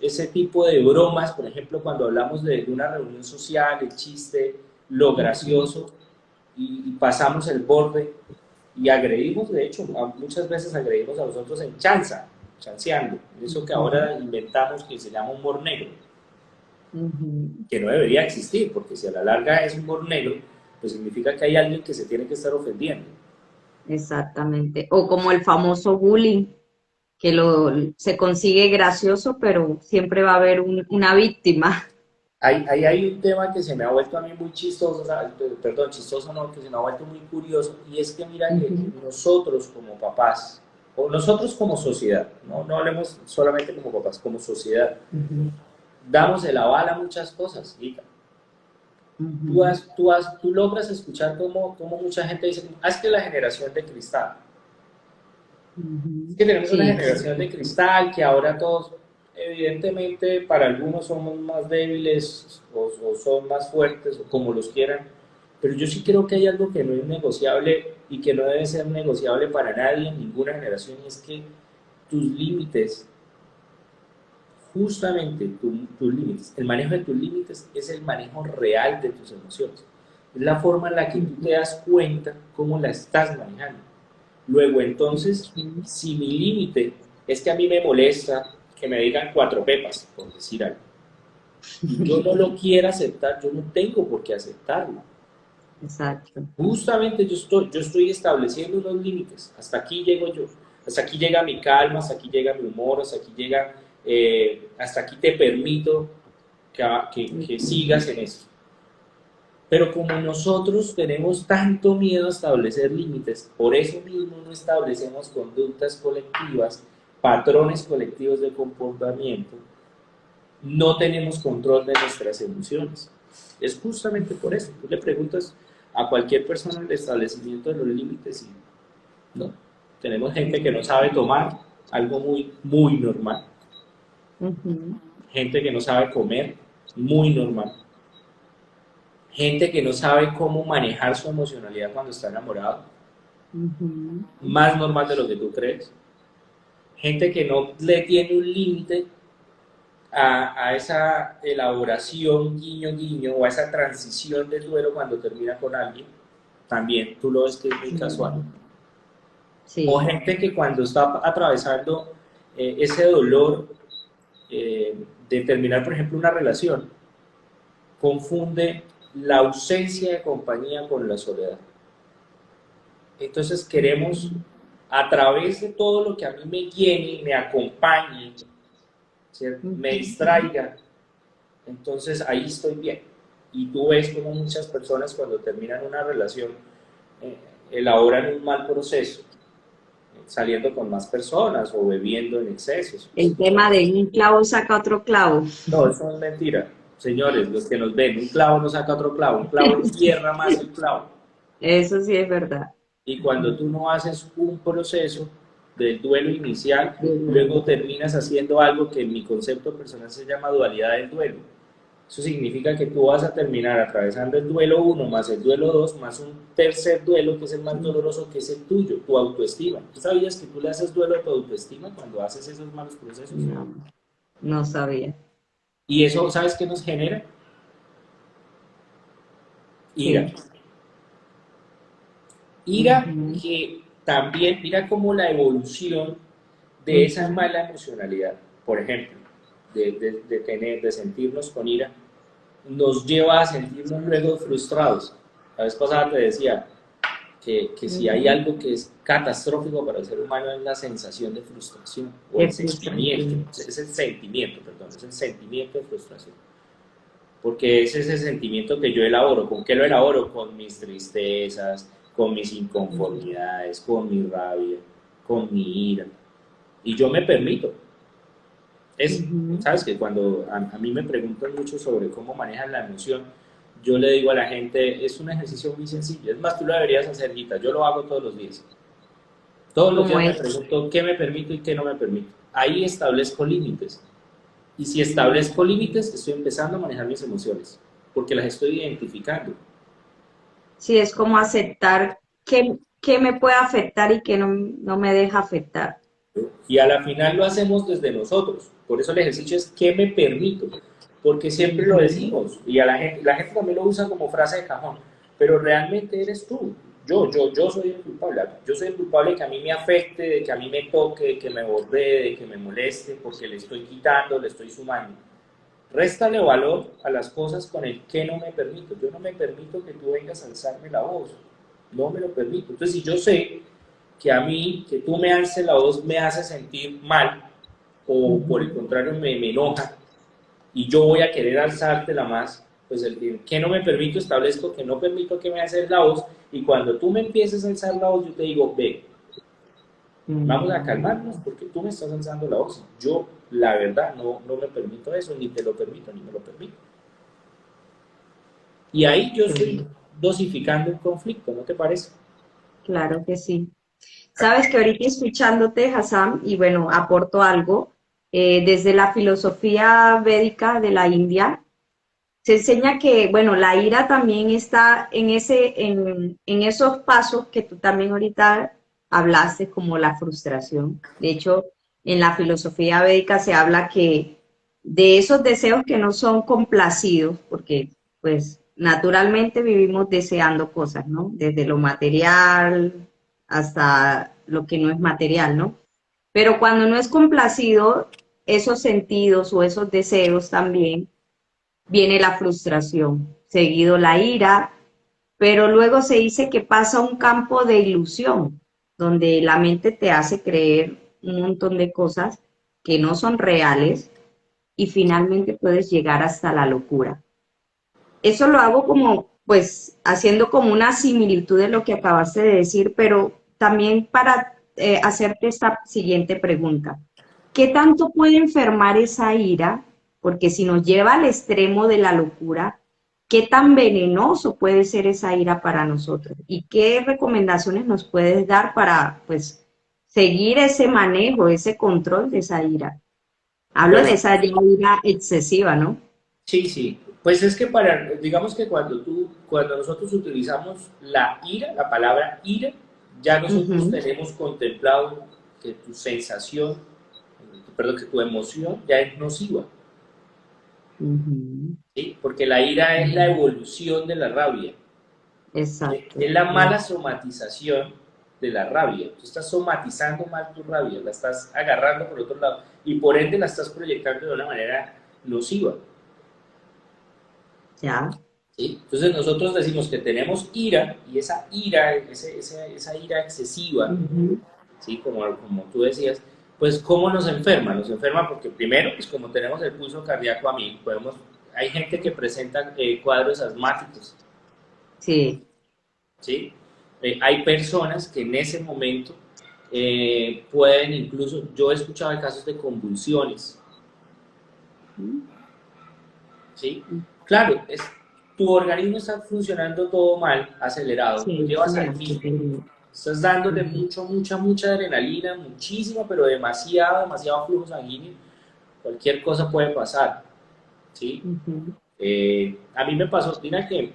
ese tipo de bromas, por ejemplo, cuando hablamos de una reunión social, el chiste, lo gracioso, y pasamos el borde y agredimos, de hecho, muchas veces agredimos a nosotros en chanceando, eso que ahora inventamos que se llama humor negro, que no debería existir, porque si a la larga es humor negro, pues significa que hay alguien que se tiene que estar ofendiendo. Exactamente. O como el famoso bullying, que se consigue gracioso, pero siempre va a haber una víctima. Ahí hay un tema que se me ha vuelto a mí muy chistoso, perdón, chistoso no, que se me ha vuelto muy curioso, y es que mira que nosotros como papás, o nosotros como sociedad, no hablemos solamente como papás, como sociedad, damos el aval a muchas cosas, Gita. Tú logras escuchar cómo mucha gente dice, es que la generación de cristal, es que tenemos una generación de cristal que ahora todos, evidentemente para algunos somos más débiles o son más fuertes o como los quieran, pero yo sí creo que hay algo que no es negociable y que no debe ser negociable para nadie en ninguna generación, y es que tus límites, justamente tus límites, el manejo de tus límites es el manejo real de tus emociones, es la forma en la que tú te das cuenta cómo la estás manejando. Luego, entonces, si mi límite es que a mí me molesta que me digan 4 pepas, por decir algo, y yo no lo quiero aceptar, yo no tengo por qué aceptarlo. Exacto. Justamente yo estoy estableciendo unos límites. Hasta aquí llego yo. Hasta aquí llega mi calma, hasta aquí llega mi humor, hasta aquí llega, hasta aquí te permito que sigas en esto. Pero como nosotros tenemos tanto miedo a establecer límites, por eso mismo no establecemos conductas colectivas, patrones colectivos de comportamiento, no tenemos control de nuestras emociones. Es justamente por eso. Tú le preguntas a cualquier persona el establecimiento de los límites y no. Tenemos gente que no sabe tomar, algo muy, muy normal. Ujú, Gente que no sabe comer, muy normal. Gente que no sabe cómo manejar su emocionalidad cuando está enamorado, ujú. más normal de lo que tú crees. Gente que no le tiene un límite a esa elaboración guiño guiño o a esa transición del duelo cuando termina con alguien, también tú lo ves que es muy Sí, casual. O sí. gente que cuando está atravesando ese dolor de terminar, por ejemplo, una relación, confunde la ausencia de compañía con la soledad. Entonces queremos, a través de todo lo que a mí me llene, me acompañe, ¿cierto? Me Ujú. distraiga, entonces ahí estoy bien. Y tú ves como muchas personas cuando terminan una relación eh, elaboran un mal proceso, saliendo con más personas o bebiendo en excesos. El tema de un clavo saca otro clavo. No, eso es mentira. Señores, los que nos ven, un clavo no saca otro clavo, un clavo entierra más el clavo. Eso sí es verdad. Y cuando tú no haces un proceso del duelo inicial, Ujú. luego terminas haciendo algo que en mi concepto personal se llama dualidad del duelo. Eso significa que tú vas a terminar atravesando el duelo uno más el duelo 2 más un tercer duelo que es el más doloroso, que es el tuyo, tu autoestima. ¿Tú sabías que tú le haces duelo a tu autoestima cuando haces esos malos procesos? No, no sabía. Y eso, ¿sabes qué nos genera? Ira. ¿Qué? Ira Ujú, que también, mira como la evolución de esa ujú. mala emocionalidad, por ejemplo, de sentirnos con ira, nos lleva a sentirnos luego frustrados. La vez pasada te decía que si hay Ujú. algo que es catastrófico para el ser humano es la sensación de frustración o De el sentimiento, frustración. es el sentimiento, perdón, es el sentimiento de frustración. Porque es ese sentimiento que yo elaboro. ¿Con qué lo elaboro? Con mis tristezas, con mis inconformidades, con mi rabia, con mi ira. Y yo me permito. Es, Ujú. sabes que cuando a mí me preguntan mucho sobre cómo manejan la emoción, yo le digo a la gente, es un ejercicio muy sencillo. Es más, tú lo deberías hacer, Gita. Yo lo hago todos los días. Todos los ¿Cómo días me es? pregunto qué me permito y qué no me permito. Ahí establezco límites. Y si establezco límites, estoy empezando a manejar mis emociones, porque las estoy identificando. Sí, es como aceptar qué me puede afectar y qué no, no me deja afectar. Y a la final lo hacemos desde nosotros. Por eso el ejercicio es ¿qué me permito? Porque siempre lo Ujú. decimos y a la gente también lo usa como frase de cajón, pero realmente eres tú. Yo soy el culpable. Yo soy el culpable de que a mí me afecte, de que a mí me toque, de que me bordee, de que me moleste, porque le estoy quitando, le estoy sumando. Réstale valor a las cosas con el que no me permito. Yo no me permito que tú vengas a alzarme la voz. No me lo permito. Entonces, si yo sé que a mí, que tú me alces la voz me hace sentir mal, o por el Ujú. contrario me enoja, y yo voy a querer alzártela más, pues el que no me permito establezco que no permito que me alces la voz, y cuando tú me empieces a alzar la voz, yo te digo, ve, vamos a calmarnos Mm. porque tú me estás alzando la voz. Yo, la verdad, no me permito eso, ni te lo permito, ni me lo permito. Y ahí yo estoy Sí, dosificando un conflicto, ¿no te parece? claro que sí. Sabes que ahorita escuchándote, Hassan, y bueno, aporto algo, desde la filosofía védica de la India, se enseña que, bueno, la ira también está en esos pasos que tú también ahorita hablaste, como la frustración. De hecho, en la filosofía védica se habla que de esos deseos que no son complacidos, porque pues naturalmente vivimos deseando cosas, ¿no? Desde lo material hasta lo que no es material, ¿no? Pero cuando no es complacido, esos sentidos o esos deseos también viene la frustración, seguido la ira, pero luego se dice que pasa un campo de ilusión, donde la mente te hace creer un montón de cosas que no son reales y finalmente puedes llegar hasta la locura. Eso lo hago como, pues, haciendo como una similitud de lo que acabaste de decir, pero también para hacerte esta siguiente pregunta. ¿Qué tanto puede enfermar esa ira? Porque si nos lleva al extremo de la locura, ¿qué tan venenoso puede ser esa ira para nosotros? ¿Y qué recomendaciones nos puedes dar para, pues, seguir ese manejo, ese control de esa ira. Hablo de Pues esa ira excesiva, ¿no? sí, sí. Pues es que digamos que cuando nosotros utilizamos la ira, la palabra ira, ya nosotros Ujú, tenemos contemplado que tu sensación, perdón, que tu emoción ya es nociva, ujú. ¿sí? Porque la ira es la evolución de la rabia, Exacto. es la mala somatización de la rabia. Tú estás somatizando mal tu rabia, la estás agarrando por otro lado y por ende la estás proyectando de una manera nociva. Ya. ¿Sí? Entonces nosotros decimos que tenemos ira y esa ira, esa ira excesiva, Ujú. ¿sí? Como tú decías, pues ¿cómo nos enferma? Nos enferma porque primero, pues como tenemos el pulso cardíaco a mil, hay gente que presenta cuadros asmáticos, Sí. ¿sí? Hay personas que en ese momento pueden incluso, yo he escuchado casos de convulsiones, ¿sí? Claro, tu organismo está funcionando todo mal, acelerado, lo Sí, llevas al ya, piso, sí, estás dándole ujú, mucha adrenalina, muchísima, pero demasiado flujo sanguíneo, cualquier cosa puede pasar, ¿sí? ujú. A mí me pasó, mira que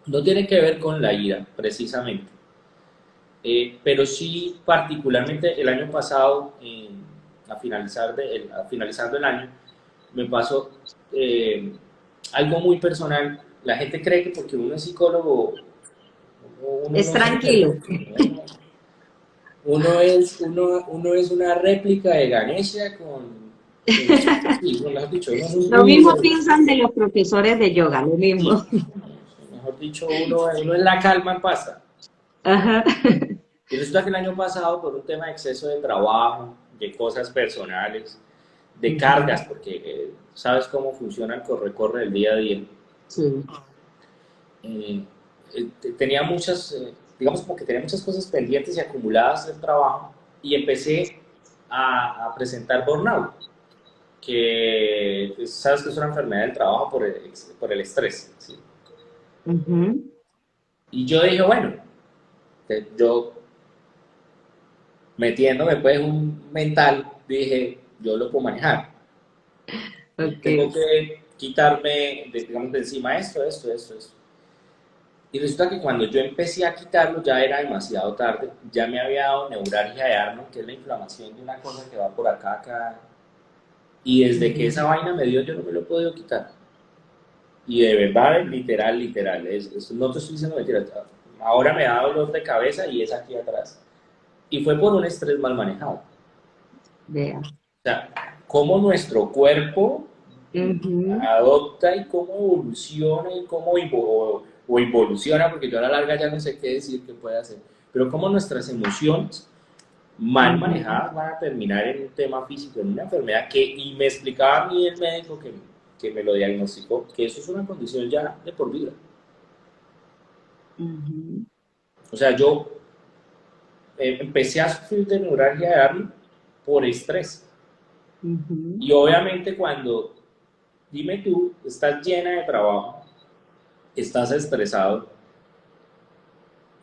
no tiene que ver con la ira, precisamente, pero sí particularmente el año pasado, finalizando el año, me pasó eh, algo muy personal. La gente cree que porque uno es psicólogo, uno Es no se enferma. tranquilo. Uno es una réplica de Ganesha sí, lo has dicho, uno es un Lo dulce. mismo piensan de los profesores de yoga, lo Sí, mismo. mejor dicho, uno es la calma en pasta. Ajá. Y resulta que el año pasado, por un tema de exceso de trabajo, de cosas personales, de Ujú. cargas, porque sabes cómo funciona el corre-corre del día a día, Sí. eh, tenía digamos como que tenía muchas cosas pendientes y acumuladas del trabajo y empecé a presentar burnout, que pues, sabes que es una enfermedad del trabajo por el estrés. ¿Sí? Ujú. Y yo dije, bueno, yo metiéndome pues un mental, dije, yo lo puedo manejar. Tengo Ok. que quitarme, digamos, de encima esto. Y resulta que cuando yo empecé a quitarlo ya era demasiado tarde, ya me había dado neuralgia de Arnold, que es la inflamación de una cosa que va por acá. Y desde que esa Ujú. vaina me dio, yo no me lo he podido quitar. Y de verdad, literal, no te estoy diciendo mentiras. Ahora me da dolor de cabeza y es aquí atrás. Y fue por un estrés mal manejado. Vea. O sea, cómo nuestro cuerpo Ujú. adopta y cómo evoluciona y o involuciona, porque yo a la larga ya no sé qué decir que puede hacer, pero cómo nuestras emociones mal Ujú. manejadas van a terminar en un tema físico, en una enfermedad y me explicaba a mí el médico que me lo diagnosticó, que eso es una condición ya de por vida. Ujú. O sea, yo empecé a sufrir de neuralgia de Arnold por estrés. Ujú. Y obviamente cuando, dime tú, estás llena de trabajo, estás estresado,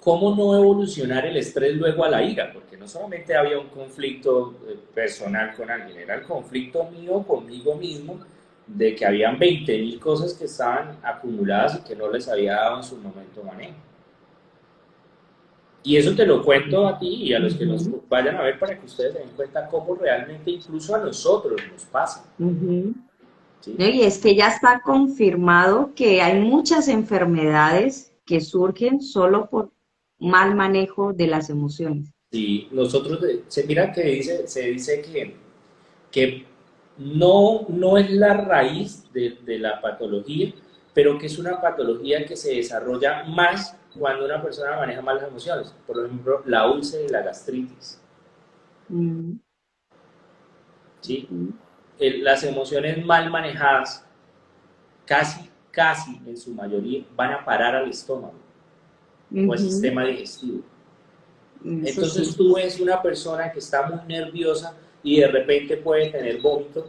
¿cómo no evolucionar el estrés luego a la ira? Porque no solamente había un conflicto personal con alguien, era el conflicto mío conmigo mismo de que habían 20.000 cosas que estaban acumuladas y que no les había dado en su momento manejo. Y eso te lo cuento a ti y a los que nos Ujú. vayan a ver para que ustedes se den cuenta cómo realmente incluso a nosotros nos pasa. Ujú. ¿Sí? No, y es que ya está confirmado que hay muchas enfermedades que surgen solo por mal manejo de las emociones. Sí, mira que se dice que no es la raíz de la patología, pero que es una patología que se desarrolla más cuando una persona maneja mal las emociones. Por ejemplo, la úlcera y la gastritis. Mm, ¿Sí? ujú, Las emociones mal manejadas, casi en su mayoría, van a parar al estómago o al ujú. sistema digestivo. Eso Entonces sí. tú ves una persona que está muy nerviosa y de repente puede tener vómito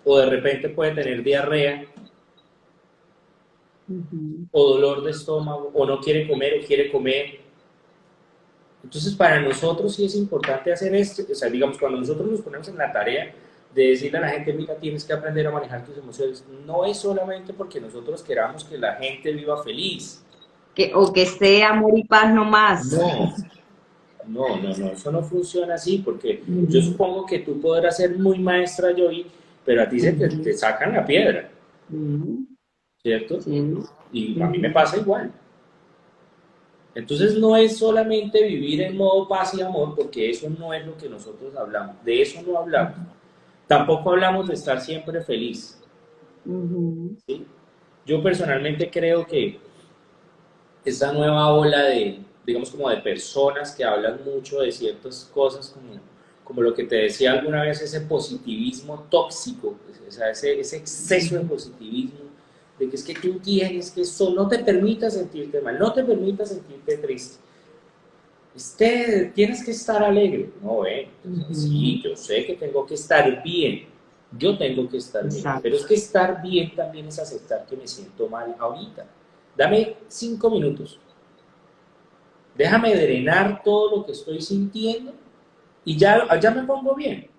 o de repente puede tener diarrea Ujú. o dolor de estómago, o no quiere comer o quiere comer. Entonces, para nosotros sí es importante hacer esto, o sea, digamos, cuando nosotros nos ponemos en la tarea de decirle a la gente, mira, tienes que aprender a manejar tus emociones, no es solamente porque nosotros queramos que la gente viva feliz. O que esté amor y paz nomás. No, no, eso no funciona así, porque yo Ujú, supongo que tú podrás ser muy maestra, Joey, pero a ti se te ujú, sacan la piedra, ujú, ¿cierto? sí, Y a mí me ujú, pasa igual. Entonces no es solamente vivir en modo paz y amor, porque eso no es lo que nosotros hablamos, de eso no hablamos. Tampoco hablamos de estar siempre feliz, ujú, ¿sí? Yo personalmente creo que esta nueva ola de, digamos, como de personas que hablan mucho de ciertas cosas, como lo que te decía alguna vez, ese positivismo tóxico, o sea, ese exceso de ujú, positivismo, de que es que tú tienes que eso, no te permita sentirte mal, no te permita sentirte triste. Tienes que estar alegre, ¿no? ujú. Sí, yo sé que tengo que estar bien, yo tengo que estar bien, pero Exacto. es que estar bien también es aceptar que me siento mal ahorita. Dame 5 minutos, déjame drenar todo lo que estoy sintiendo y ya me pongo bien.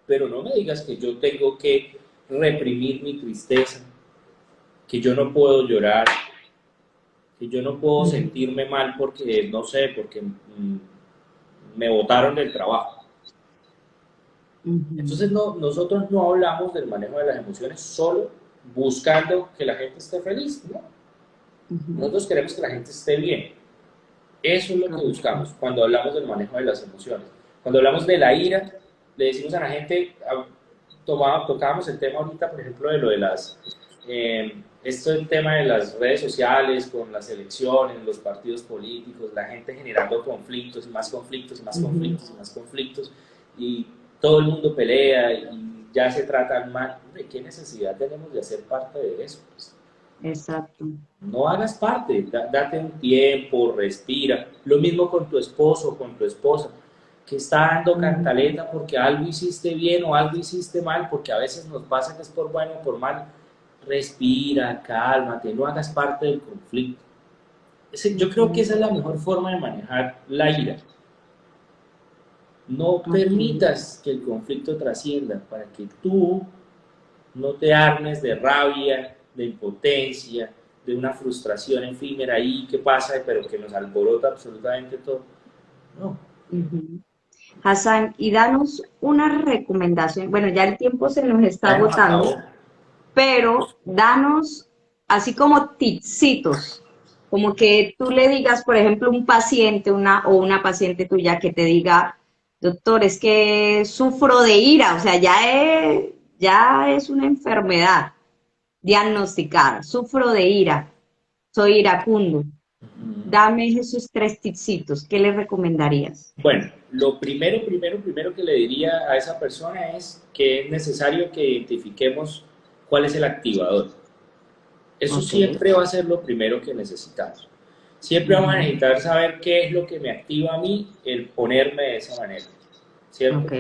Pero no me digas que yo tengo que reprimir mi tristeza, que yo no puedo llorar, que yo no puedo Ujú, sentirme mal porque, no sé, porque me botaron del trabajo. ujú, Entonces nosotros no hablamos del manejo de las emociones solo buscando que la gente esté feliz, ¿no? ujú. Nosotros queremos que la gente esté bien. Eso es lo que Correcto. buscamos cuando hablamos del manejo de las emociones. Cuando hablamos de la ira, le decimos a la gente, tocábamos el tema ahorita, por ejemplo, de lo de esto el tema de las redes sociales, con las elecciones, los partidos políticos, la gente generando conflictos y más conflictos y más Ujú, conflictos y más conflictos, y todo el mundo pelea y ya se tratan mal. Hombre, ¿qué necesidad tenemos de hacer parte de eso? Pues, exacto. no hagas parte, date un tiempo, respira. Lo mismo con tu esposo, con tu esposa, que está dando Ujú, cantaleta porque algo hiciste bien o algo hiciste mal, porque a veces nos pasa que es por bueno o por mal. Respira, cálmate, no hagas parte del conflicto. Yo creo que ujú. esa es la mejor forma de manejar la ira. No Ok. permitas que el conflicto trascienda para que tú no te armes de rabia, de impotencia, de una frustración efímera ahí que pasa, pero que nos alborota absolutamente todo. No, Ujú. Hassan, y danos una recomendación. Bueno, ya el tiempo se nos está ya nos agotando, acabó. pero danos así como tipsitos, como que tú le digas, por ejemplo, un paciente o una paciente tuya que te diga, doctor, es que sufro de ira, o sea, ya es una enfermedad diagnosticada, sufro de ira, soy iracundo. Dame esos tres tipsitos, ¿qué le recomendarías? Bueno, lo primero que le diría a esa persona es que es necesario que identifiquemos cuál es el activador. Eso Ok. siempre va a ser lo primero que necesitamos. Siempre vamos a Ujú, necesitar saber qué es lo que me activa a mí el ponerme de esa manera, ¿cierto? ok.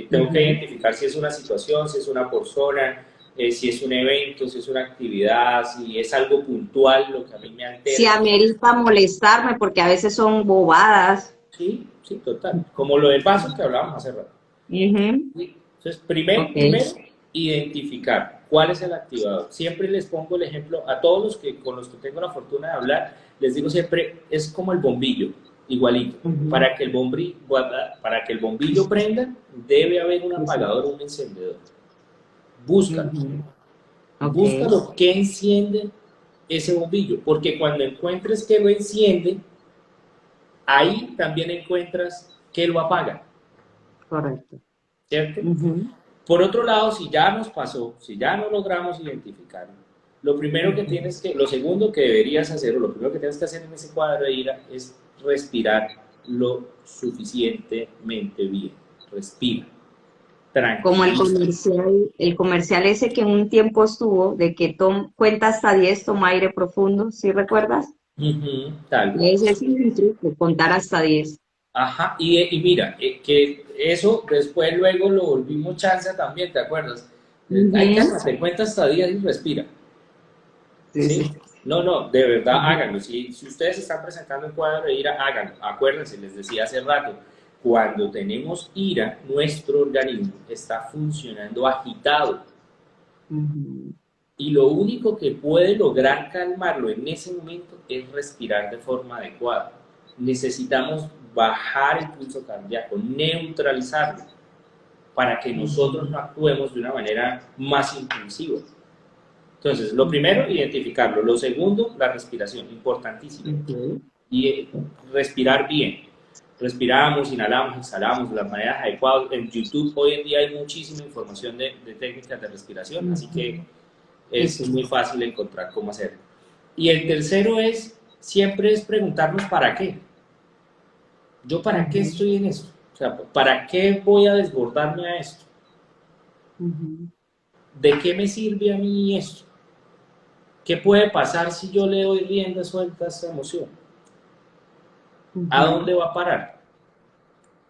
Tengo que Ujú. identificar si es una situación, si es una persona, si es un evento, si es una actividad, si es algo puntual lo que a mí me Si altera. amerita molestarme, porque a veces son bobadas. Sí, sí, total. Como lo de paso que hablábamos hace rato. Ujú, ¿Sí? Entonces, ok. primero, identificar cuál es el activador. Siempre les pongo el ejemplo a todos con los que tengo la fortuna de hablar, les digo siempre, es como el bombillo, igualito. Ujú, Para que el bombillo prenda, debe haber un apagador exacto. o un encendedor. Búscalo. Ujú, ok. Búscalo que enciende ese bombillo, porque cuando encuentres que lo enciende, ahí también encuentras que lo apaga, Correcto. ¿cierto? Ujú, Por otro lado, si ya nos pasó, si ya no logramos identificarlo, ujú, lo segundo que deberías hacer, o lo primero que tienes que hacer en ese cuadro de ira es respirar lo suficientemente bien. Respira, como tranquilízate. el comercial ese que en un tiempo estuvo de que cuenta hasta 10, toma aire profundo, ¿sí recuerdas? Ujú, tal cual. Ese es un truco, contar hasta 10. Ajá, y mira, que eso después luego lo volvimos chanza también, ¿te acuerdas? Hay que Ujú, te cuenta hasta 10 y respira, sí, sí. ¿sí? No, no, de verdad háganlo. Si ustedes están presentando un cuadro de ira, háganlo. Acuérdense, les decía hace rato, cuando tenemos ira, nuestro organismo está funcionando agitado. Ujú. Y lo único que puede lograr calmarlo en ese momento es respirar de forma adecuada. Necesitamos bajar el pulso cardíaco, neutralizarlo, para que nosotros no actuemos de una manera más impulsiva. Entonces, lo primero, identificarlo. Lo segundo, la respiración, importantísimo. Ujú. Y respirar bien. Respiramos, inhalamos, exhalamos de las maneras adecuadas. En YouTube hoy en día hay muchísima información de técnicas de respiración, así que es muy fácil encontrar cómo hacerlo. Y el tercero es, siempre es preguntarnos para qué. ¿Yo para qué estoy en esto? O sea, ¿para qué voy a desbordarme a esto? Ujú. ¿De qué me sirve a mí esto? ¿Qué puede pasar si yo le doy rienda suelta a esta emoción? ¿A Ujú. dónde va a parar?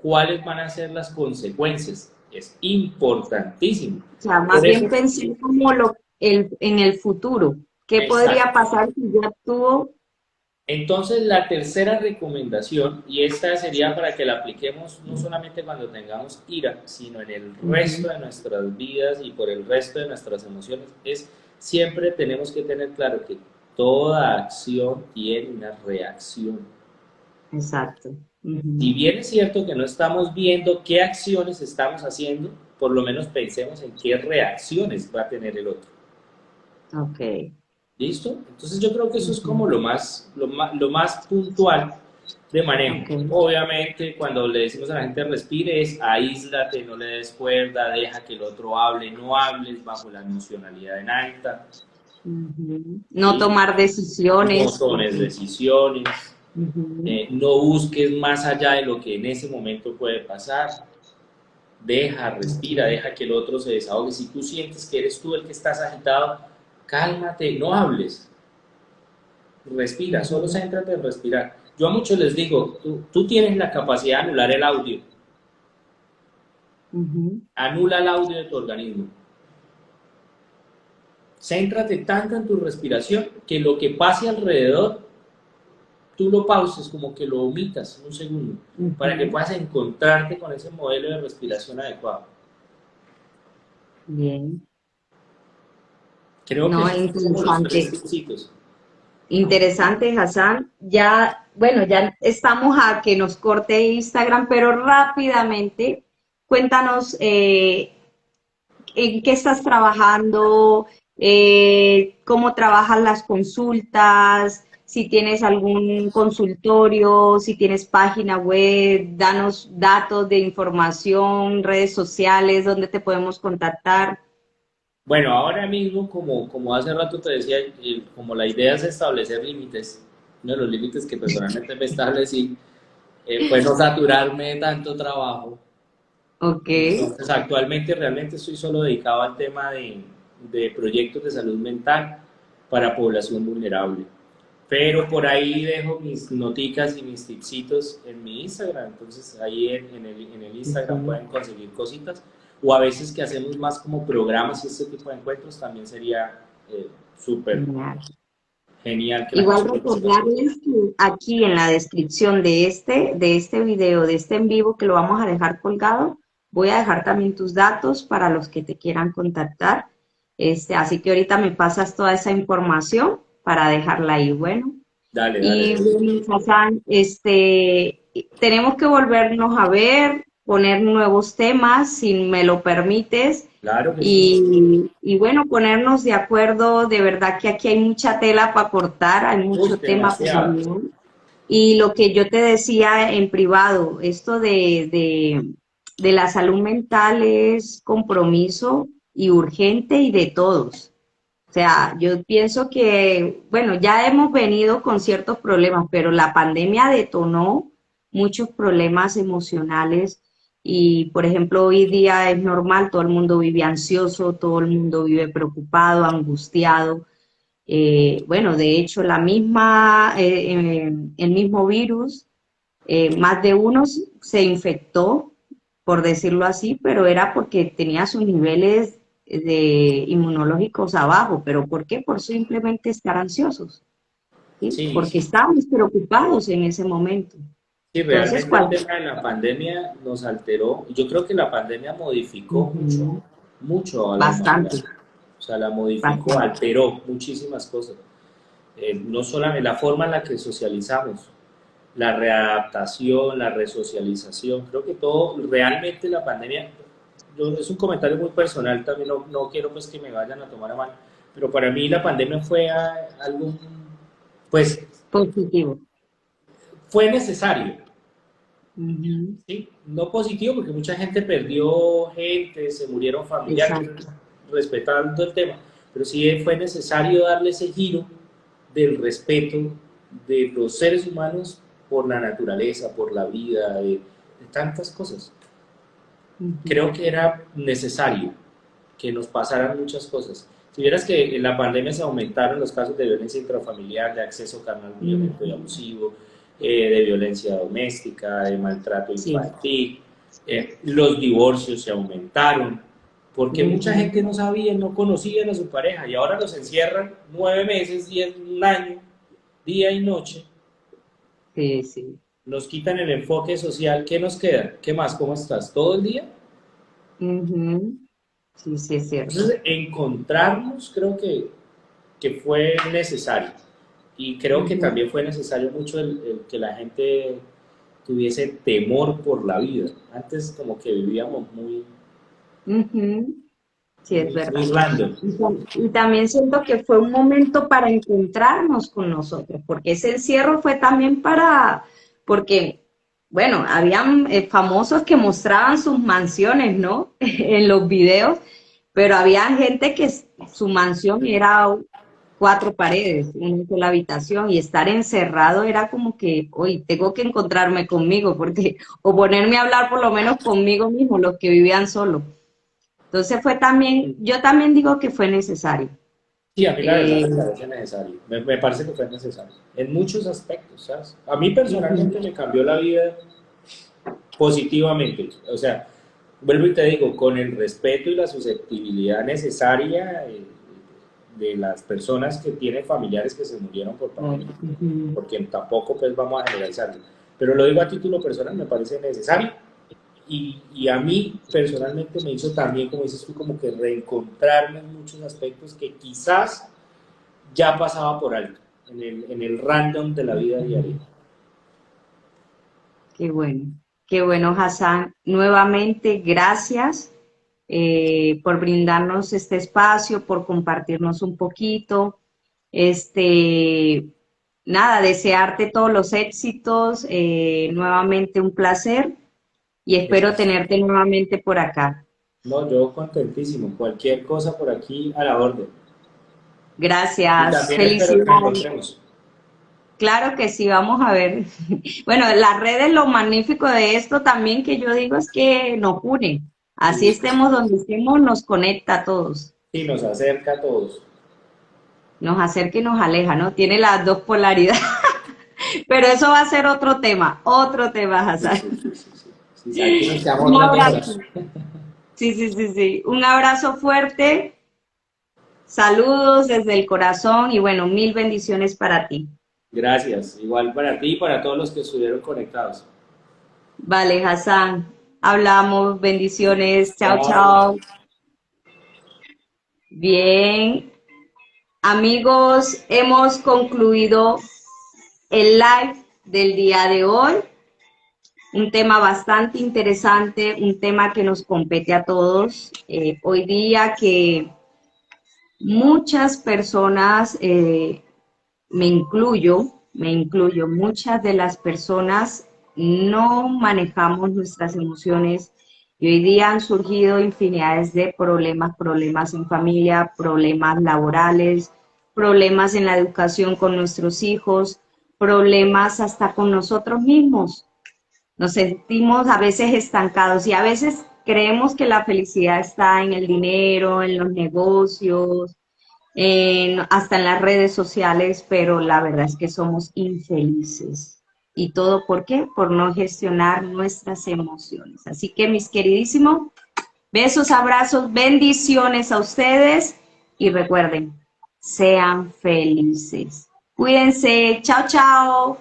¿Cuáles van a ser las consecuencias? Es importantísimo. O sea, Por más eso, bien pensé como en el futuro. ¿Qué podría exacto. pasar si ya tuvo? Entonces, la tercera recomendación, y esta sería para que la apliquemos no solamente cuando tengamos ira, sino en el resto Ujú. de nuestras vidas y por el resto de nuestras emociones, es siempre tenemos que tener claro que toda acción tiene una reacción. Exacto. Si Ujú. bien es cierto que no estamos viendo qué acciones estamos haciendo, por lo menos pensemos en qué reacciones va a tener el otro. Ok. ¿Listo? Entonces yo creo que eso es como Ujú. lo más puntual de manejo. Ok. Obviamente cuando le decimos a la gente respire es aíslate, no le des cuerda, deja que el otro hable, no hables bajo la emocionalidad en alta, Ujú. No ¿sí? tomar No decisiones tomes porque... decisiones, Ujú. no busques más allá de lo que en ese momento puede pasar, deja, respira, Ok. deja que el otro se desahogue. Si tú sientes que eres tú el que estás agitado, cálmate, no hables, respira, solo Ujú. céntrate en respirar. Yo a muchos les digo, tú tienes la capacidad de anular el audio, Ujú. anula el audio de tu organismo. Céntrate tanto en tu respiración que lo que pase alrededor, tú lo pauses, como que lo omitas un segundo, para que Ujú. puedas encontrarte con ese modelo de respiración adecuado. Bien. Creo que No, esos son como los tres interesante. tipsitos. Interesante, Hassan. Ya, bueno, ya estamos a que nos corte Instagram, pero rápidamente cuéntanos en qué estás trabajando, cómo trabajan las consultas, si tienes algún consultorio, si tienes página web, danos datos de información, redes sociales, donde te podemos contactar. Bueno, ahora mismo, como hace rato te decía, como la idea es establecer límites, uno de los límites que personalmente me establecí fue no saturarme de tanto trabajo. Ok. Entonces, actualmente realmente estoy solo dedicado al tema de proyectos de salud mental para población vulnerable. Pero por ahí dejo mis noticas y mis tipsitos en mi Instagram. Entonces ahí en el Instagram Ujú. pueden conseguir cositas. O a veces que hacemos más como programas y este tipo de encuentros también sería súper Genial. genial que la Igual gente conozca. recordarles que aquí en la descripción de este video, de este en vivo que lo vamos a dejar colgado, voy a dejar también tus datos para los que te quieran contactar. Así que ahorita me pasas toda esa información para dejarla ahí. Bueno, Dale, dale, y David. bueno, Hassan, tenemos que volvernos a ver, poner nuevos temas, si me lo permites, Claro que sí. y bueno, ponernos de acuerdo. De verdad que aquí hay mucha tela para cortar, hay Uy, mucho tema para demasiado. hablar. Y lo que yo te decía en privado, esto de la salud mental es compromiso y urgente y de todos. O sea, yo pienso que, bueno, ya hemos venido con ciertos problemas, pero la pandemia detonó muchos problemas emocionales y, por ejemplo, hoy día es normal, todo el mundo vive ansioso, todo el mundo vive preocupado, angustiado. Bueno, de hecho, el mismo virus, más de uno se infectó, por decirlo así, pero era porque tenía sus niveles inmunológicos abajo. ¿Pero por qué? Por simplemente estar ansiosos, ¿sí? Sí, Porque sí. estábamos preocupados en ese momento. Sí, Entonces, realmente el tema de la pandemia nos alteró. Yo creo que la pandemia modificó mucho, Ujú, mucho a la humanidad. bastante, O sea, la modificó, bastante. alteró muchísimas cosas. No solamente la forma en la que socializamos, la readaptación, la resocialización. Creo que todo, realmente la pandemia, es un comentario muy personal también, no quiero pues que me vayan a tomar a mal, pero para mí la pandemia fue algo, pues Positivo. fue necesario. Ujú, Sí, no positivo porque mucha gente perdió gente, se murieron familiares, exacto. respetando el tema, pero sí fue necesario darle ese giro del respeto de los seres humanos por la naturaleza, por la vida, de tantas cosas. Creo Ujú, que era necesario que nos pasaran muchas cosas. Si vieras que en la pandemia se aumentaron los casos de violencia intrafamiliar, de acceso carnal violento y ujú. abusivo, de violencia doméstica, de maltrato Sí. infantil, los divorcios se aumentaron, porque mucha Ujú. gente no sabía, no conocía a su pareja y ahora los encierran 9 meses, 10, un año, día y noche, Sí, sí. nos quitan el enfoque social, ¿qué nos queda? ¿Qué más? ¿Cómo estás? ¿Todo el día? Ujú. Sí, sí, es cierto. Entonces, encontrarnos creo que fue necesario. Y creo que Ujú, también fue necesario mucho el que la gente tuviese temor por la vida. Antes como que vivíamos muy, ujú. Sí, es muy verdad. random. Y también siento que fue un momento para encontrarnos con nosotros, porque ese encierro fue también porque, bueno, habían famosos que mostraban sus mansiones, ¿no? En los videos, pero había gente que su mansión era cuatro paredes, una sola habitación, y estar encerrado era como que, hoy tengo que encontrarme conmigo, porque, o ponerme a hablar por lo menos conmigo mismo, los que vivían solos. Entonces fue también, yo también digo que fue necesario. Sí, a mí la verdad Eh, me parece necesario. Me parece que fue necesario. En muchos aspectos, ¿sabes? A mí Ujú, personalmente me cambió la vida positivamente. O sea, vuelvo y te digo, con el respeto y la susceptibilidad necesaria de las personas que tienen familiares que se murieron por pandemia, ujú. porque tampoco pues vamos a generalizarlo. Pero lo digo a título personal, me parece necesario y a mí personalmente me hizo también, como dices tú, como que reencontrarme en muchos aspectos que quizás ya pasaba por alto, en el random de la vida diaria. Qué bueno, qué bueno, Hassan. Nuevamente, gracias por brindarnos este espacio, por compartirnos un poquito. Este, nada, desearte todos los éxitos. Nuevamente un placer y espero Gracias. tenerte nuevamente por acá. No, yo contentísimo, cualquier cosa por aquí a la orden. Y Gracias, también espero que nos felicidades. encontremos. Claro que sí, vamos a ver. Bueno, las redes, lo magnífico de esto también que yo digo es que nos une. Así Sí, sí, sí. estemos donde estemos, nos conecta a todos. Sí, nos acerca a todos. Nos acerca y nos aleja, ¿no? Tiene las dos polaridades. Pero eso va a ser otro tema, Sí, Hassan. sí, sí, sí, sí. Sí, aquí nos quedamos Un otras dos abrazo. horas. Sí, sí, sí, sí. Un abrazo fuerte. Saludos desde el corazón y bueno, mil bendiciones para ti. Gracias. Igual para ti y para todos los que estuvieron conectados. Vale, Hassan. Hablamos. Bendiciones. Chao, Chao. chao. Bien. Amigos, hemos concluido el live del día de hoy. Un tema bastante interesante, un tema que nos compete a todos. Hoy día que muchas personas, me incluyo, muchas de las personas no manejamos nuestras emociones y hoy día han surgido infinidades de problemas en familia, problemas laborales, problemas en la educación con nuestros hijos, problemas hasta con nosotros mismos. Nos sentimos a veces estancados y a veces creemos que la felicidad está en el dinero, en los negocios, hasta en las redes sociales, pero la verdad es que somos infelices. ¿Y todo por qué? Por no gestionar nuestras emociones. Así que, mis queridísimos, Besos, abrazos, bendiciones a ustedes y recuerden, sean felices. Cuídense. Chao, chao.